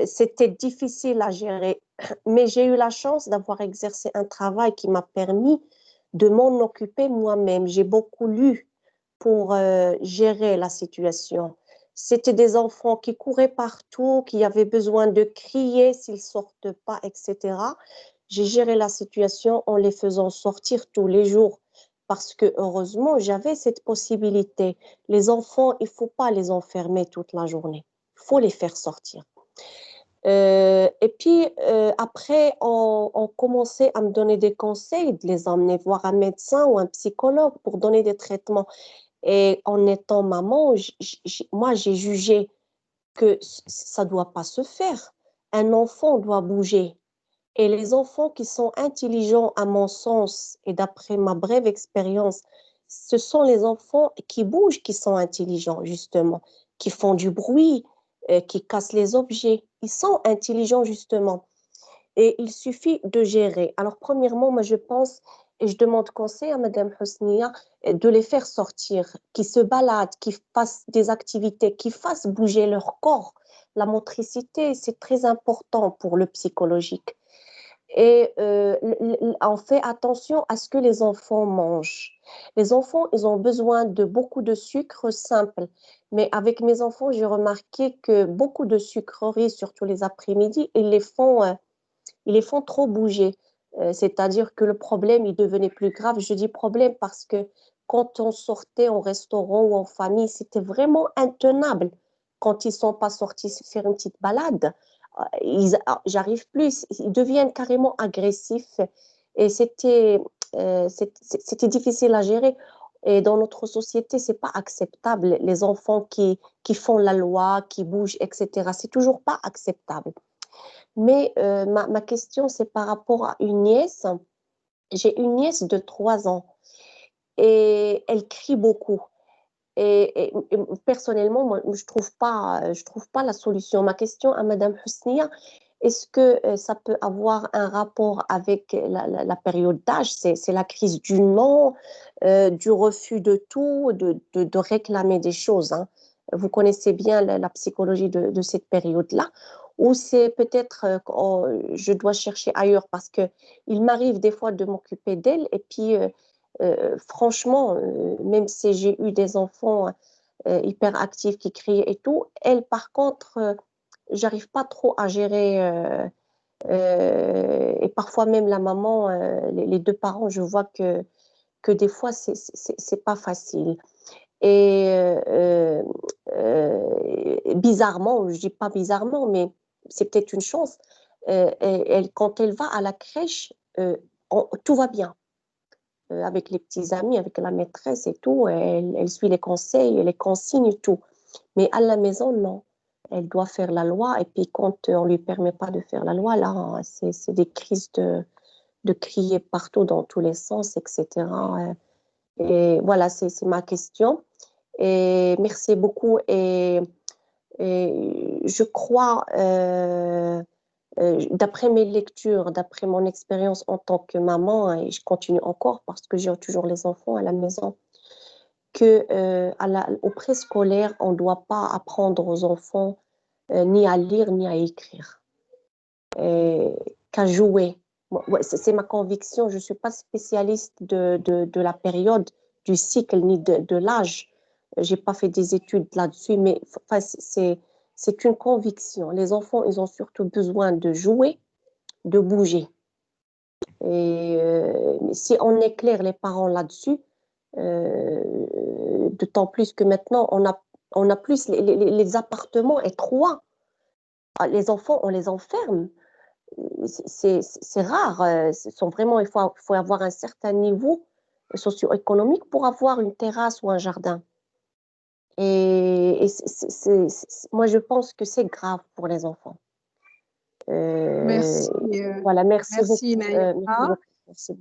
c'était difficile à gérer. Mais j'ai eu la chance d'avoir exercé un travail qui m'a permis de m'en occuper moi-même. J'ai beaucoup lu pour gérer la situation. C'était des enfants qui couraient partout, qui avaient besoin de crier s'ils ne sortent pas, etc. J'ai géré la situation en les faisant sortir tous les jours parce que heureusement, j'avais cette possibilité. Les enfants, il ne faut pas les enfermer toute la journée. Il faut les faire sortir. Et puis, après, on commençait à me donner des conseils, de les emmener voir un médecin ou un psychologue pour donner des traitements. Et en étant maman, moi, j'ai jugé que ça ne doit pas se faire. Un enfant doit bouger. Et les enfants qui sont intelligents, à mon sens, et d'après ma brève expérience, ce sont les enfants qui bougent qui sont intelligents, justement, qui font du bruit, qui cassent les objets. Ils sont intelligents, justement. Et il suffit de gérer. Alors, premièrement, moi, je pense, et je demande conseil à Madame Husnia, de les faire sortir, qui se baladent, qui fassent des activités, qui fassent bouger leur corps. La motricité, c'est très important pour le psychologique. Et on fait attention à ce que les enfants mangent. Les enfants, ils ont besoin de beaucoup de sucre simple. Mais avec mes enfants, j'ai remarqué que beaucoup de sucreries, surtout les après-midi, ils les font trop bouger. C'est-à-dire que le problème, il devenait plus grave. Je dis problème parce que quand on sortait au restaurant ou en famille, c'était vraiment intenable. Quand ils ne sont pas sortis faire une petite balade, j'arrive plus. Ils deviennent carrément agressifs. Et c'était difficile à gérer. Et dans notre société, ce n'est pas acceptable. Les enfants qui font la loi, qui bougent, etc. Ce n'est toujours pas acceptable. Mais ma question, c'est par rapport à une nièce. J'ai une nièce de 3 ans et elle crie beaucoup. Et personnellement, moi, je trouve pas la solution. Ma question à Madame Husnia, est-ce que ça peut avoir un rapport avec la période d'âge? C'est la crise du non, du refus de tout, de réclamer des choses, hein. Vous connaissez bien la psychologie de cette période-là. Ou c'est peut-être je dois chercher ailleurs parce qu'il m'arrive des fois de m'occuper d'elle et puis franchement, même si j'ai eu des enfants hyperactive qui crie et tout. Elle, par contre, j'arrive pas trop à gérer. Et parfois même la maman, les deux parents, je vois que des fois, c'est pas facile. Et bizarrement, je dis pas bizarrement, mais c'est peut-être une chance, quand elle va à la crèche, tout va bien. Avec les petits amis, avec la maîtresse et tout, elle suit les conseils, les consignes et tout. Mais à la maison, non. Elle doit faire la loi, et puis quand on ne lui permet pas de faire la loi, là, c'est des crises de crier partout dans tous les sens, etc. Et voilà, c'est ma question. Et merci beaucoup. Et je crois, d'après mes lectures, d'après mon expérience en tant que maman, et je continue encore parce que j'ai toujours les enfants à la maison, que au préscolaire, on ne doit pas apprendre aux enfants ni à lire ni à écrire, qu'à jouer. Ouais, c'est ma conviction. Je ne suis pas spécialiste de la période, du cycle, ni de l'âge. Je n'ai pas fait des études là-dessus, mais enfin, c'est une conviction. Les enfants, ils ont surtout besoin de jouer, de bouger. Et si on éclaire les parents là-dessus, d'autant plus que maintenant, on a plus les appartements étroits. Les enfants, on les enferme. C'est rare. Il faut avoir un certain niveau socio-économique pour avoir une terrasse ou un jardin. Et moi, je pense que c'est grave pour les enfants. Merci, Voilà, merci merci beaucoup. Naïma Merci.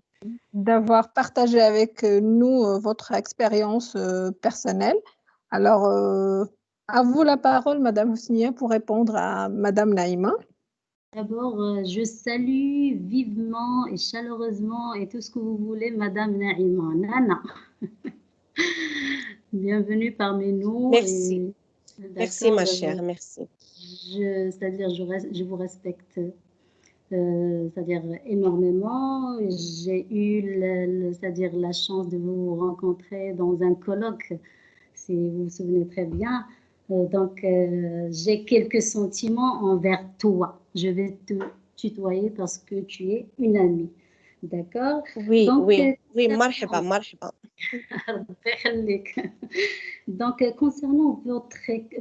d'avoir partagé avec nous votre expérience personnelle. Alors, à vous la parole, Madame Husnia, pour répondre à Madame Naïma. D'abord, je salue vivement et chaleureusement et tout ce que vous voulez, Madame Naïma. Nana. Bienvenue parmi nous. Merci. Merci, ma chère, merci. C'est-à-dire, je vous respecte c'est-à-dire énormément. J'ai eu c'est-à-dire la chance de vous rencontrer dans un colloque, si vous vous souvenez très bien. Donc, j'ai quelques sentiments envers toi. Je vais te tutoyer parce que tu es une amie. D'accord? Oui, donc, oui, marhaba, marhaba. Donc, concernant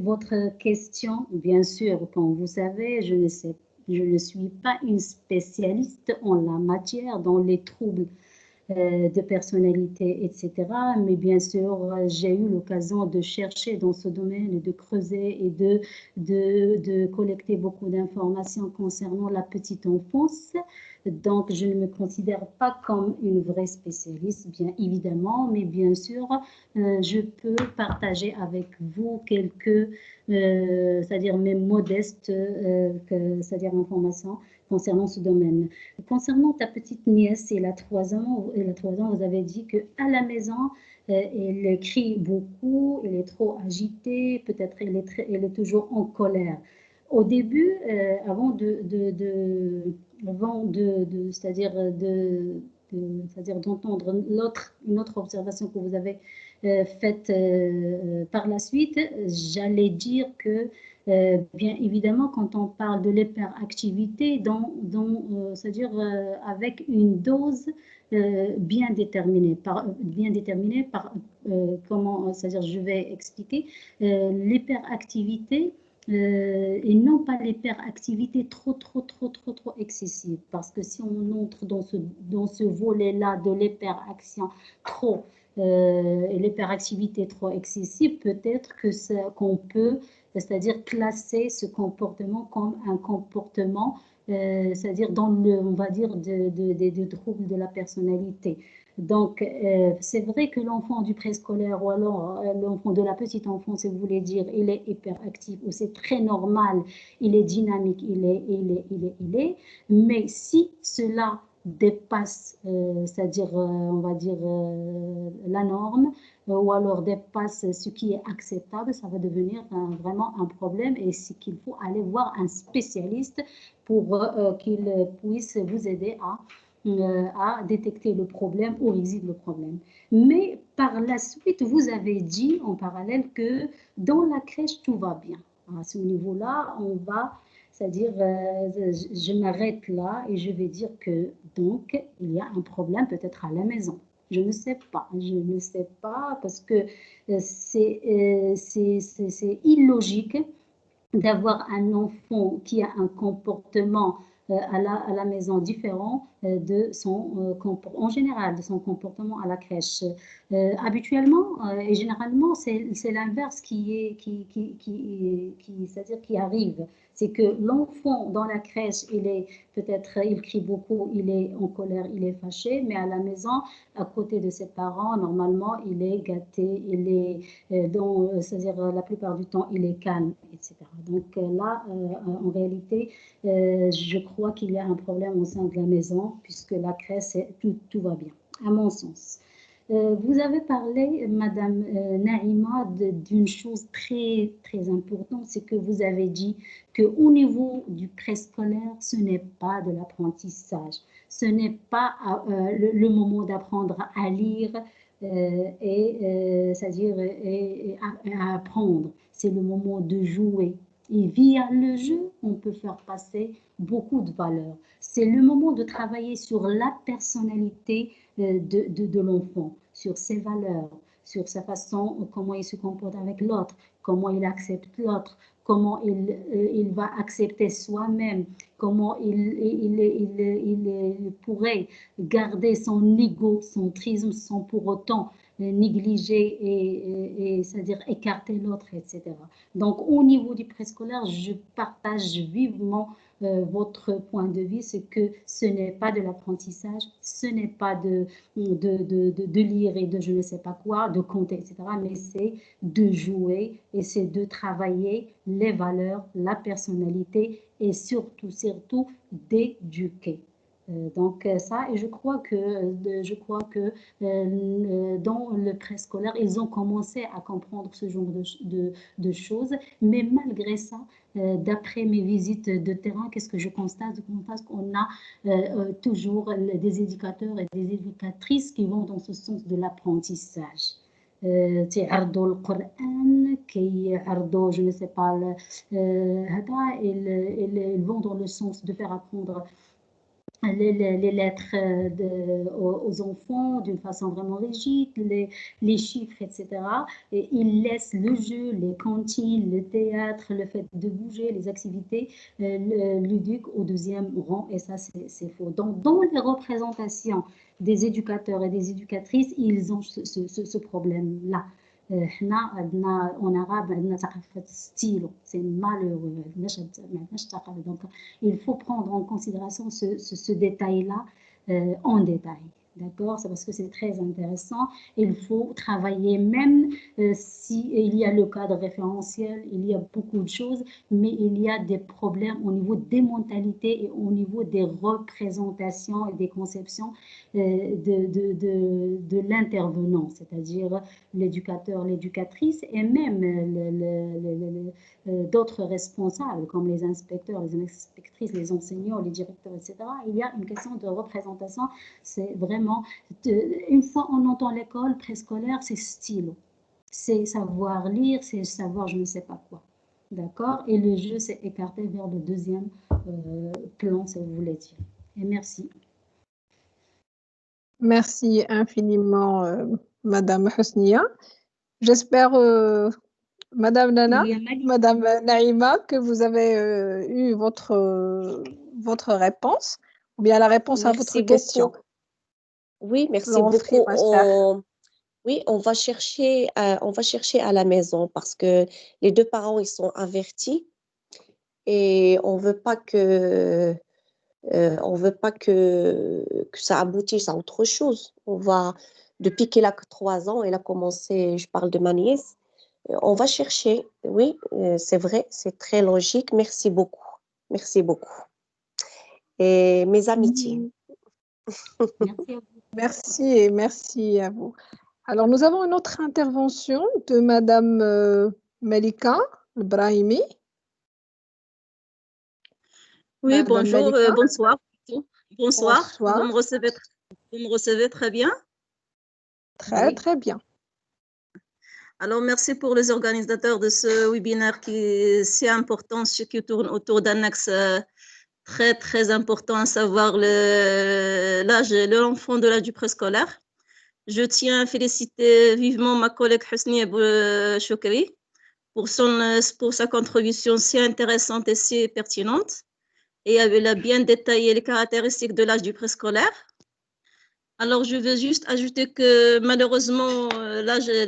votre question, bien sûr, comme vous savez, je ne suis pas une spécialiste en la matière, dans les troubles de personnalité, etc. Mais bien sûr, j'ai eu l'occasion de chercher dans ce domaine et de creuser et de collecter beaucoup d'informations concernant la petite enfance. Donc, je ne me considère pas comme une vraie spécialiste, bien évidemment, mais bien sûr, je peux partager avec vous quelques, c'est-à-dire mes modestes, c'est-à-dire informations concernant ce domaine. Concernant ta petite nièce, elle a 3 ans, vous avez dit qu'à la maison, elle crie beaucoup, elle est trop agitée, peut-être elle est toujours en colère. Au début, avant c'est-à-dire c'est-à-dire d'entendre une autre observation que vous avez faite par la suite, j'allais dire que bien évidemment, quand on parle de l'hyperactivité, c'est-à-dire avec une dose bien déterminée par comment, c'est-à-dire je vais expliquer l'hyperactivité et non pas l'hyperactivité trop excessive, parce que si on entre dans ce volet-là de l'hyperaction trop et l'hyperactivité trop excessive, peut-être qu'on peut, c'est-à-dire classer ce comportement comme un comportement, c'est-à-dire on va dire, des troubles de la personnalité. Donc, c'est vrai que l'enfant du préscolaire ou alors l'enfant de la petite enfance, si vous voulez dire, il est hyperactif ou c'est très normal, il est dynamique, il est. Mais si cela dépasse, c'est-à-dire, on va dire, la norme, ou alors dépasse ce qui est acceptable, ça va devenir vraiment un problème et c'est qu'il faut aller voir un spécialiste pour qu'il puisse vous aider à à détecter le problème ou résoudre le problème. Mais par la suite, vous avez dit en parallèle que dans la crèche, tout va bien. À ce niveau-là, on va, c'est-à-dire, je m'arrête là et je vais dire que donc, il y a un problème peut-être à la maison. Je ne sais pas parce que c'est illogique d'avoir un enfant qui a un comportement à la maison différent de son en général de son comportement à la crèche. Habituellement et généralement, c'est l'inverse c'est-à-dire qui arrive. C'est que l'enfant dans la crèche, il crie beaucoup, il est en colère, il est fâché, mais à la maison, à côté de ses parents, normalement, il est gâté, il est c'est-à-dire la plupart du temps, il est calme, etc. Donc là, en réalité, je crois qu'il y a un problème au sein de la maison, puisque la crèche, tout va bien, à mon sens. Vous avez parlé, Madame Naïma, d'une chose très, très importante, c'est que vous avez dit qu'au niveau du préscolaire, ce n'est pas de l'apprentissage, ce n'est pas le moment d'apprendre à lire, c'est-à-dire à apprendre. C'est le moment de jouer. Et via le jeu, on peut faire passer beaucoup de valeurs. C'est le moment de travailler sur la personnalité de l'enfant, sur ses valeurs, sur sa façon, comment il se comporte avec l'autre, comment il accepte l'autre, comment il va accepter soi-même, comment il pourrait garder son égocentrisme sans pour autant négliger et c'est-à-dire écarter l'autre, etc. Donc, au niveau du préscolaire, je partage vivement votre point de vue, c'est que ce n'est pas de l'apprentissage, ce n'est pas de lire et de je ne sais pas quoi, de compter, etc., mais c'est de jouer et c'est de travailler les valeurs, la personnalité et surtout d'éduquer. Donc ça, et je crois que dans le préscolaire, ils ont commencé à comprendre ce genre de choses, mais malgré ça, d'après mes visites de terrain, qu'est-ce que je constate? Je constate qu'on a toujours des éducateurs et des éducatrices qui vont dans ce sens de l'apprentissage. تعرضوا القرآن كيعرضوا je ne sais pas ils vont dans le sens de faire apprendre les lettres aux enfants d'une façon vraiment rigide, les chiffres, etc. Et ils laissent le jeu, les cantines, le théâtre, le fait de bouger, les activités ludiques au deuxième rang. Et ça, c'est faux. Donc, dans les représentations des éducateurs et des éducatrices, ils ont ce problème-là. En arabe, c'est malheureux. Donc, il faut prendre en considération ce détail-là en détail. D'accord? C'est parce que c'est très intéressant. Il faut travailler même s'il y a le cadre référentiel, il y a beaucoup de choses, mais il y a des problèmes au niveau des mentalités et au niveau des représentations et des conceptions de l'intervenant, c'est-à-dire l'éducateur, l'éducatrice et même d'autres responsables comme les inspecteurs, les inspectrices, les enseignants, les directeurs, etc. Il y a une question de représentation. C'est vraiment, une fois on entend l'école préscolaire, c'est stylo. C'est savoir lire, c'est savoir je ne sais pas quoi. D'accord? Et le jeu s'est écarté vers le deuxième plan, si vous voulez dire. Et merci. Merci infiniment, Madame Hosnia. J'espère, Madame Nana, Madame Naïma, que vous avez eu votre réponse, ou bien la réponse à votre question. Oui, merci beaucoup. Oui, on va chercher à la maison parce que les deux parents, ils sont avertis et on veut pas que ça aboutisse à autre chose. Depuis qu'elle a que 3 ans, elle a commencé, je parle de ma nièce, on va chercher. Oui, c'est vrai, c'est très logique. Merci beaucoup. Merci beaucoup. Et mes amitiés. Merci et merci à vous. Alors, nous avons une autre intervention de Madame Malika Brahimi. Oui, bonjour, bonsoir. Bonsoir. Bonsoir. Vous me recevez très bien? Très, Oui. très bien. Alors, merci pour les organisateurs de ce webinaire qui est si important, ce qui tourne autour d'un axe très, très important, à savoir l'enfant de l'âge du préscolaire. Je tiens à féliciter vivement ma collègue Husni Choukri pour sa contribution si intéressante et si pertinente. Et elle a bien détaillé les caractéristiques de l'âge du préscolaire. Alors, je veux juste ajouter que malheureusement,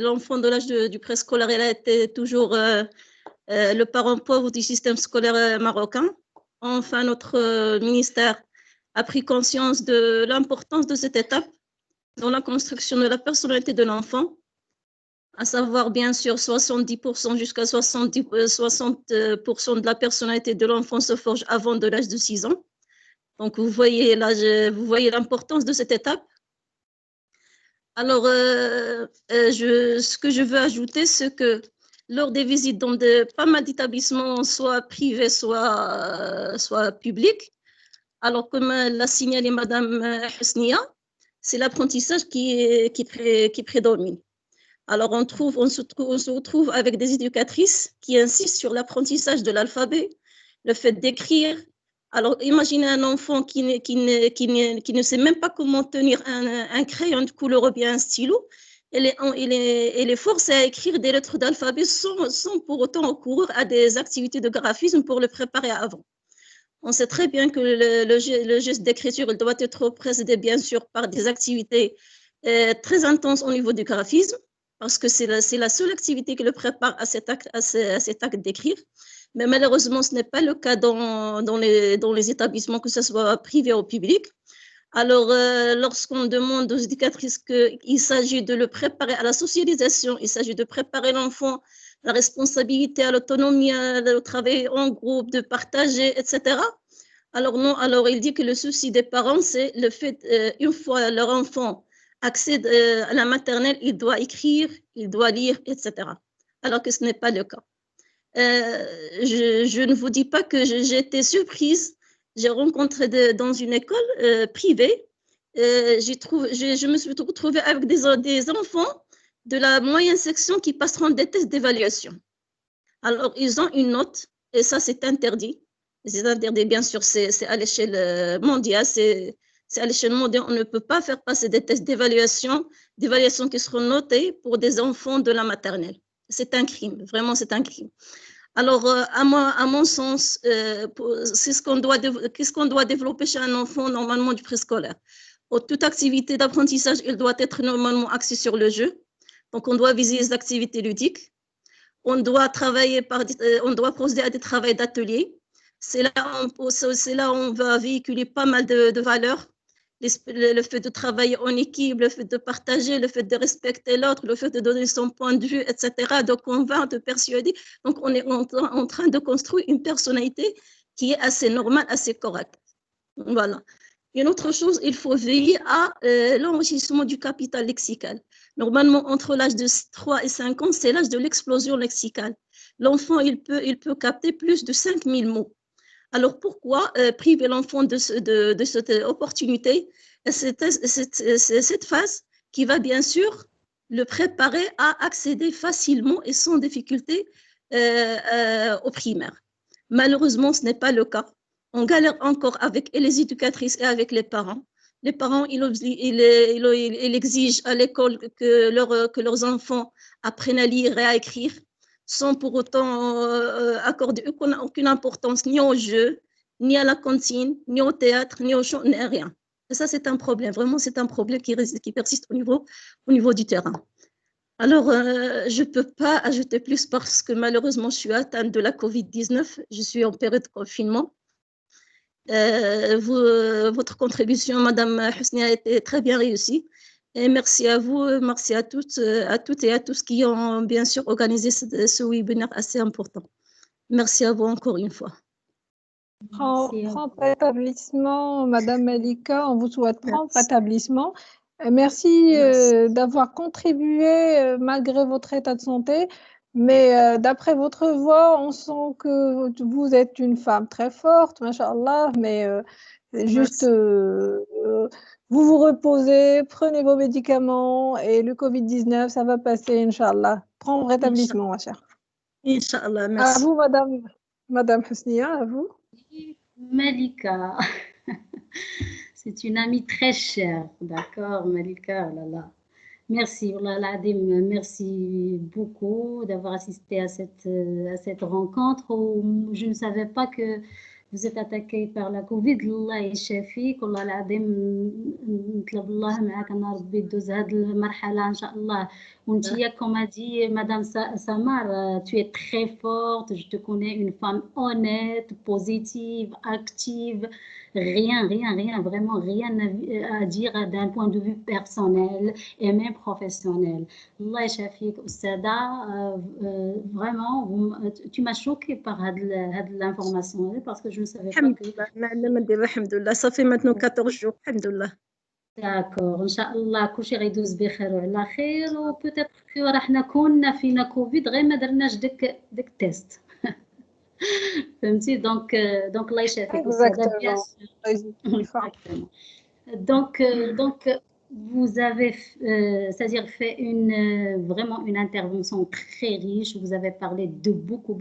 l'enfant de l'âge du préscolaire, il a été toujours le parent pauvre du système scolaire marocain. Enfin, notre ministère a pris conscience de l'importance de cette étape dans la construction de la personnalité de l'enfant, à savoir bien sûr 70% jusqu'à 60% de la personnalité de l'enfant se forge avant de l'âge de 6 ans. Donc, vous voyez l'importance de cette étape. Alors, ce que je veux ajouter, c'est que lors des visites dans pas mal d'établissements, soit privés, soit publics, alors comme l'a signalé Madame Husnia, c'est l'apprentissage qui prédomine. Alors, on se retrouve avec des éducatrices qui insistent sur l'apprentissage de l'alphabet, le fait d'écrire. Alors, imaginez un enfant qui ne sait même pas comment tenir un crayon de couleur ou bien un stylo. Il est forcé à écrire des lettres d'alphabet sans pour autant recourir à des activités de graphisme pour le préparer avant. On sait très bien que le geste d'écriture doit être précédé, bien sûr, par des activités très intenses au niveau du graphisme, parce que c'est la seule activité qui le prépare à cet acte d'écrire. Mais malheureusement, ce n'est pas le cas dans les établissements, que ce soit privé ou public. Alors, lorsqu'on demande aux éducatrices qu'il s'agit de le préparer à la socialisation, il s'agit de préparer l'enfant à la responsabilité, à l'autonomie, au travail en groupe, de partager, etc. Alors non, alors il dit que le souci des parents, c'est le fait, une fois leur enfant accède à la maternelle, il doit écrire, il doit lire, etc. Alors que ce n'est pas le cas. Je ne vous dis pas que j'ai été surprise. J'ai rencontré dans une école privée, je me suis retrouvée avec des enfants de la moyenne section qui passeront des tests d'évaluation. Alors, ils ont une note, et ça, c'est interdit. C'est interdit, bien sûr, c'est à l'échelle mondiale, c'est à l'échelle mondiale. On ne peut pas faire passer des tests d'évaluation qui seront notés pour des enfants de la maternelle. C'est un crime, vraiment, c'est un crime. Alors, à mon sens, qu'est-ce qu'on doit développer chez un enfant, normalement, du préscolaire? Pour toute activité d'apprentissage, il doit être normalement axé sur le jeu. Donc, on doit viser les activités ludiques. On doit procéder à des travaux d'atelier. C'est là où on va véhiculer pas mal de valeurs. Le fait de travailler en équipe, le fait de partager, le fait de respecter l'autre, le fait de donner son point de vue, etc. Donc, on va te persuader. Donc, on est en train de construire une personnalité qui est assez normale, assez correcte. Voilà. Une autre chose, il faut veiller à l'enrichissement du capital lexical. Normalement, entre l'âge de 3 et 5 ans, c'est l'âge de l'explosion lexicale. L'enfant, il peut capter plus de 5000 mots. Alors, pourquoi priver l'enfant de cette opportunité, cette phase qui va bien sûr le préparer à accéder facilement et sans difficulté au primaire. Malheureusement, ce n'est pas le cas. On galère encore avec les éducatrices et avec les parents. Les parents, ils exigent à l'école que leurs enfants apprennent à lire et à écrire sans pour autant accorder aucune importance ni au jeu, ni à la cantine, ni au théâtre, ni au chant, ni à rien. Et ça, c'est un problème. Vraiment, c'est un problème qui persiste au niveau du terrain. Alors, je ne peux pas ajouter plus parce que malheureusement, je suis atteinte de la Covid-19. Je suis en période de confinement. Votre contribution, Madame Husnia, a été très bien réussie. Et merci à vous, merci à toutes et à tous qui ont bien sûr organisé ce webinaire assez important. Merci à vous encore une fois. Prompt rétablissement, Madame Malika, on vous souhaite prompt rétablissement. Merci, d'avoir contribué, malgré votre état de santé, Mais d'après votre voix, on sent que vous êtes une femme très forte, machallah, mais juste vous vous reposez, prenez vos médicaments et le Covid-19, ça va passer, Inch'Allah. Prompt rétablissement, ma chère. Inch'Allah, À merci. vous, Madame Husnia, à vous. Malika, c'est une amie très chère, d'accord, Malika, oh là là. Merci, oh là là, merci beaucoup d'avoir assisté à cette rencontre. Je ne savais pas que vous êtes attaqué par la Covid. الله يشافيك والله العظيم نطلب الله معك أن ربي تدوز هذه المرحلة إن شاء الله. وانتيا comme a dit Madame Samar, tu es très forte. Je te connais une femme honnête, positive, active. Rien, vraiment rien à dire d'un point de vue personnel et même professionnel. Allah يشافيك أستاذة. Vraiment, tu m'as choquée par l'information parce que je ne savais pas que... الحمد لله صافي maintenant 14 jours الحمد لله. D'accord, إن شاء الله كل شيء غيدوز بخير وعلى خير وبوتيتر كو راح نكون فينا كوفيد غير ما درناش ديك التيست. فهمتي دونك الله يشافيك أستاذة بيان سور. Donc, vous avez, c'est-à-dire fait vraiment une intervention très riche. Vous avez parlé de beaucoup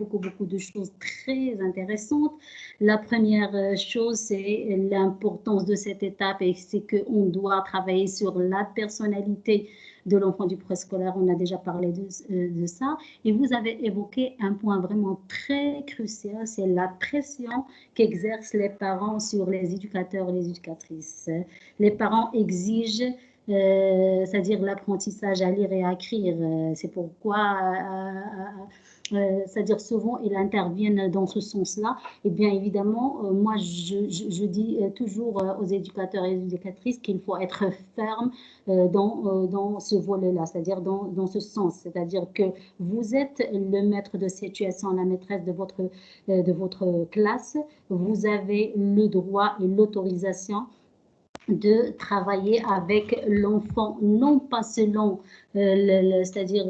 de choses très intéressantes. La première chose, c'est l'importance de cette étape et c'est qu'on doit travailler sur la personnalité de l'enfant du préscolaire. On a déjà parlé de ça. Et vous avez évoqué un point vraiment très crucial, c'est la pression qu'exercent les parents sur les éducateurs et les éducatrices. Les parents exigent, c'est-à-dire l'apprentissage à lire et à écrire. C'est pourquoi, c'est-à-dire souvent, ils interviennent dans ce sens-là. Et bien évidemment, moi, je dis toujours aux éducateurs et aux éducatrices qu'il faut être ferme dans ce volet-là, c'est-à-dire dans ce sens. C'est-à-dire que vous êtes le maître de situation, la maîtresse de votre classe. Vous avez le droit et l'autorisation de travailler avec l'enfant, non pas selon c'est-à-dire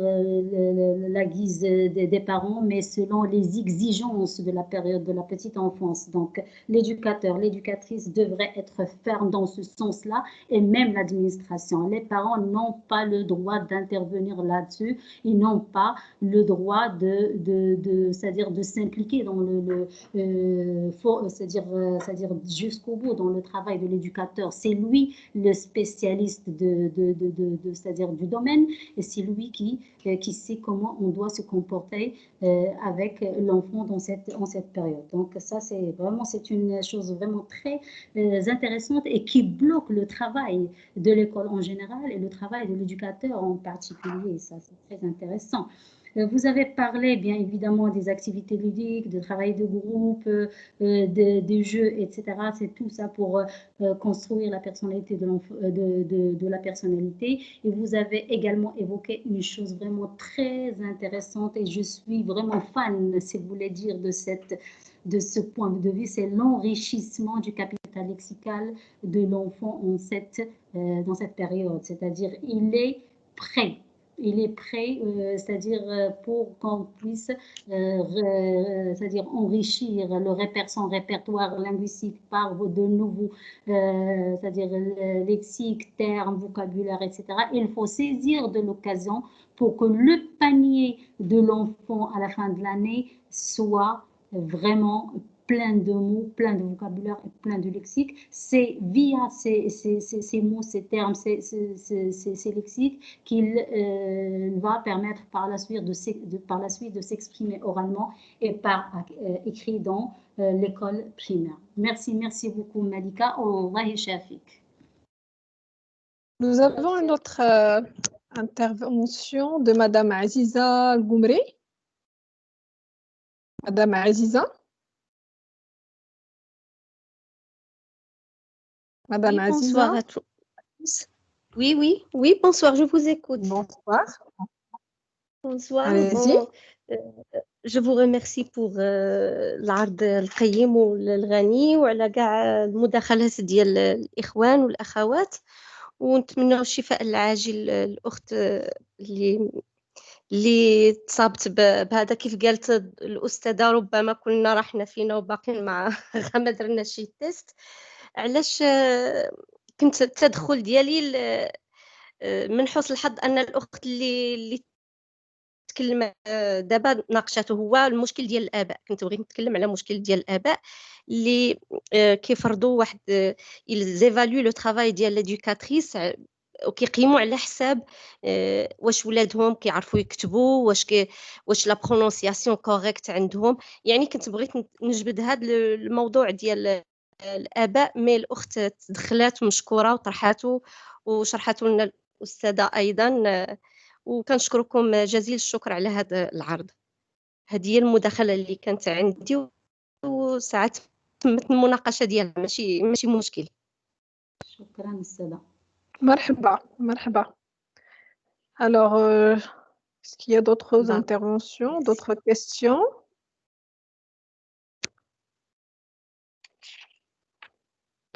la guise des parents, mais selon les exigences de la période de la petite enfance. Donc, l'éducateur, l'éducatrice devrait être ferme dans ce sens-là, et même l'administration. Les parents n'ont pas le droit d'intervenir là-dessus, ils n'ont pas le droit c'est-à-dire de s'impliquer dans c'est-à-dire jusqu'au bout dans le travail de l'éducateur. C'est lui le spécialiste c'est-à-dire du domaine, et c'est lui qui sait comment on doit se comporter avec l'enfant en cette période. Donc ça, c'est une chose vraiment très intéressante et qui bloque le travail de l'école en général et le travail de l'éducateur en particulier. Ça, c'est très intéressant. Vous avez parlé bien évidemment des activités ludiques, de travail de groupe, des jeux, etc. C'est tout ça pour construire la personnalité de la personnalité. Et vous avez également évoqué une chose vraiment très intéressante et je suis vraiment fan, si vous voulez dire, de ce point de vue, c'est l'enrichissement du capital lexical de l'enfant dans cette période. C'est-à-dire, il est prêt, c'est-à-dire pour qu'on puisse c'est-à-dire enrichir son répertoire linguistique par de nouveaux c'est-à-dire lexiques, termes, vocabulaire, etc. Il faut saisir de l'occasion pour que le panier de l'enfant à la fin de l'année soit vraiment plein de mots, plein de vocabulaire et plein de lexiques. C'est via ces mots, ces termes, ces lexiques qu'il va permettre par la suite de s'exprimer oralement et par écrit dans l'école primaire. Merci beaucoup Malika. Allah yashafik. Nous avons une autre intervention de Madame Aziza Al-Goumri. Madame Aziza. Madame Aziza. Bonsoir à tous. Oui, bonsoir, je vous écoute. Bonsoir. Bonsoir. Allez-y. Je vous remercie pour العرض القيم والغني وعلى كاع المداخلات ديال الإخوان والأخوات، ونتمنى الشفاء العاجل للأخت اللي اللي تصابت بهذا كيف قالت الأستاذة. ربما كنا رحنا فينا وباقيين مع ما درنا شي تيست. علاش كنت التدخل ديالي من حسن الحظ أن الأخت اللي تكلم دابا ناقشته هو المشكل ديال الآباء. كنت بغيت نتكلم على مشكل ديال الآباء اللي كيفرضوا واحد زيفاليو لو ترافاي ديال ليدوكاتريس وكيقيموا على حساب واش ولادهم كيعرفوا يكتبوا، واش لا برونونسياسيون كوريكت عندهم. يعني كنت بغيت نجبد هذا الموضوع ديال الآباء، مي الأخت تدخلات ومشكورة وطرحاته وشرحته لنا الأستاذة أيضا، وكنشكركم جزيل الشكر على هذا العرض. هذه هي المداخلة اللي كانت عندي، وساعات تمت المناقشة ديالها، ماشي مشكل. شكرا أستاذة. مرحبا مرحبا. Alors, est-ce qu'il y a d'autres interventions, d'autres questions?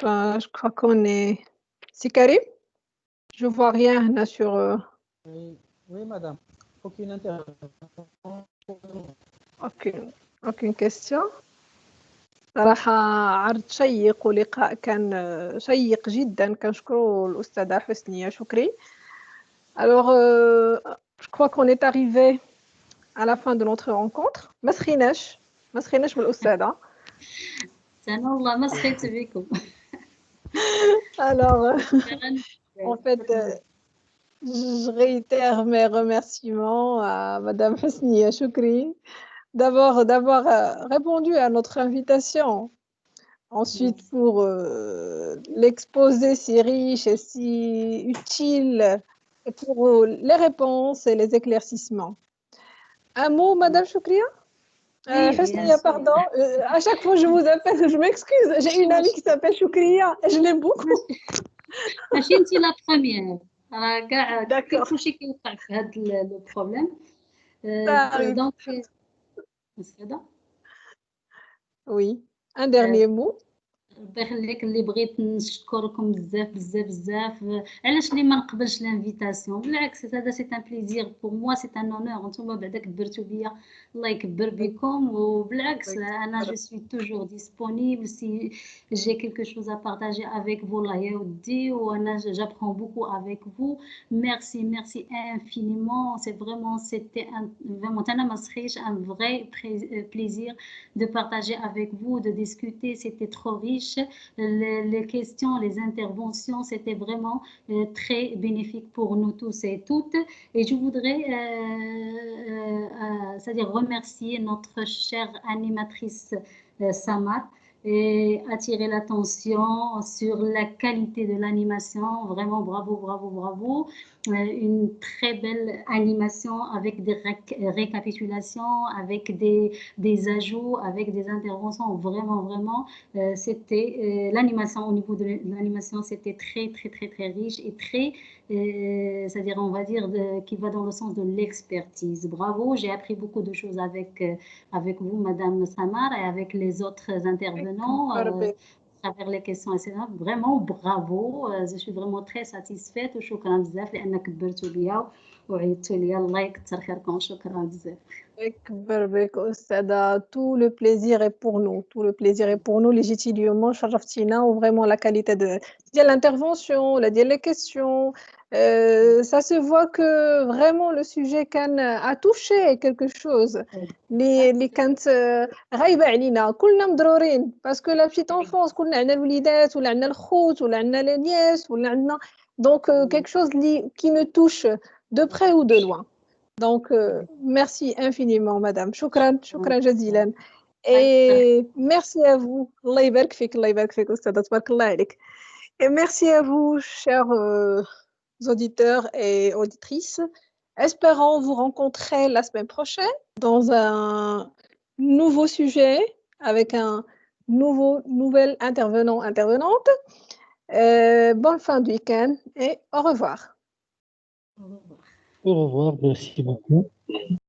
Ben, je crois qu'on est... C'est Karim? Je vois rien là sur... Oui, madame. Aucune intervention. aucune question. صراحة عرض شيق ولقاء كان شيق جدا، كنشكروا الأستاذة حسنية شكري. Alors, je crois qu'on est arrivé à la fin de notre rencontre. ما سخيناش بالأستاذة. أنا والله ما سخيت بكم. Alors, en fait, je réitère mes remerciements à Madame Husniya Choukri d'avoir répondu à notre invitation. Ensuite, pour l'exposé si riche et si utile, et pour les réponses et les éclaircissements. Un mot, Madame Choukria? Husniya, pardon. À chaque fois, je vous appelle, je m'excuse. J'ai une amie qui s'appelle Choukria et je l'aime beaucoup. ماشي انت لا بروميير، راه كاع كلشي كيوقع في هذا لو بروبليم. دونك استاذه. Oui, un dernier mot. ربي يخليك. اللي بغيت نشكركم بزاف بزاف بزاف. علاش اللي ما نقبلش لانفيتاسيون؟ بالعكس هذا سي ان بليزير بور موا، سي ان اونور. نتوما بعدا كبرتوا بيا، الله يكبر بكم. وبالعكس انا جو سوي توجور ديسپونيبل سي جي كيلكو شوز ا بارطاجي افيك فو. الله يا ودي، وانا جابخون بوكو افيك فو. ميرسي ميرسي انفينيمون. سي فريمون سيتي فريمون انا ما سخيش ان فري بليزير de partager avec vous, de discuter. C'était trop riche. Les questions, les interventions, c'était vraiment très bénéfique pour nous tous et toutes. Et je voudrais c'est-à-dire remercier notre chère animatrice Samar et attirer l'attention sur la qualité de l'animation. Vraiment bravo, bravo, bravo. Une très belle animation avec des récapitulations, avec des ajouts, avec des interventions. Vraiment, vraiment, c'était l'animation. Au niveau de l'animation, c'était très, très, très, très riche et très, c'est-à-dire, on va dire, qui va dans le sens de l'expertise. Bravo, j'ai appris beaucoup de choses avec vous, Madame Samar, et avec les autres intervenants. À travers les questions, etc. Vraiment bravo. Je suis vraiment très satisfaite. وشكرا بزاف لأنك كبرتوا بيا وعيدتوا لي. الله يكثر خيركم. شكرا بزاف. يكبر بك أستاذة. Tout le plaisir est pour nous. Tout le plaisir est pour nous. Légitimement, شرفتينا. Ou vraiment la qualité de l'intervention, ديال les questions. Ça se voit que vraiment le sujet a touché quelque chose. اللي كانت غايبة علينا كلنا مضرورين. Parce que la petite enfance كلنا عندنا الوليدات ولا عندنا الخوت ولا عندنا les nièces ولا عندنا donc quelque chose qui nous touche de près ou de loin. Donc, merci infiniment, madame. Shukran jazilan. Et merci à vous. Allah يبارك فيك, Allah يبارك فيك, أستاذة. تبارك الله عليك. Et merci à vous, chers auditeurs et auditrices. Espérons vous rencontrer la semaine prochaine dans un nouveau sujet avec un nouvel intervenant, intervenante. Bonne fin de week-end et au revoir. Au revoir, merci beaucoup.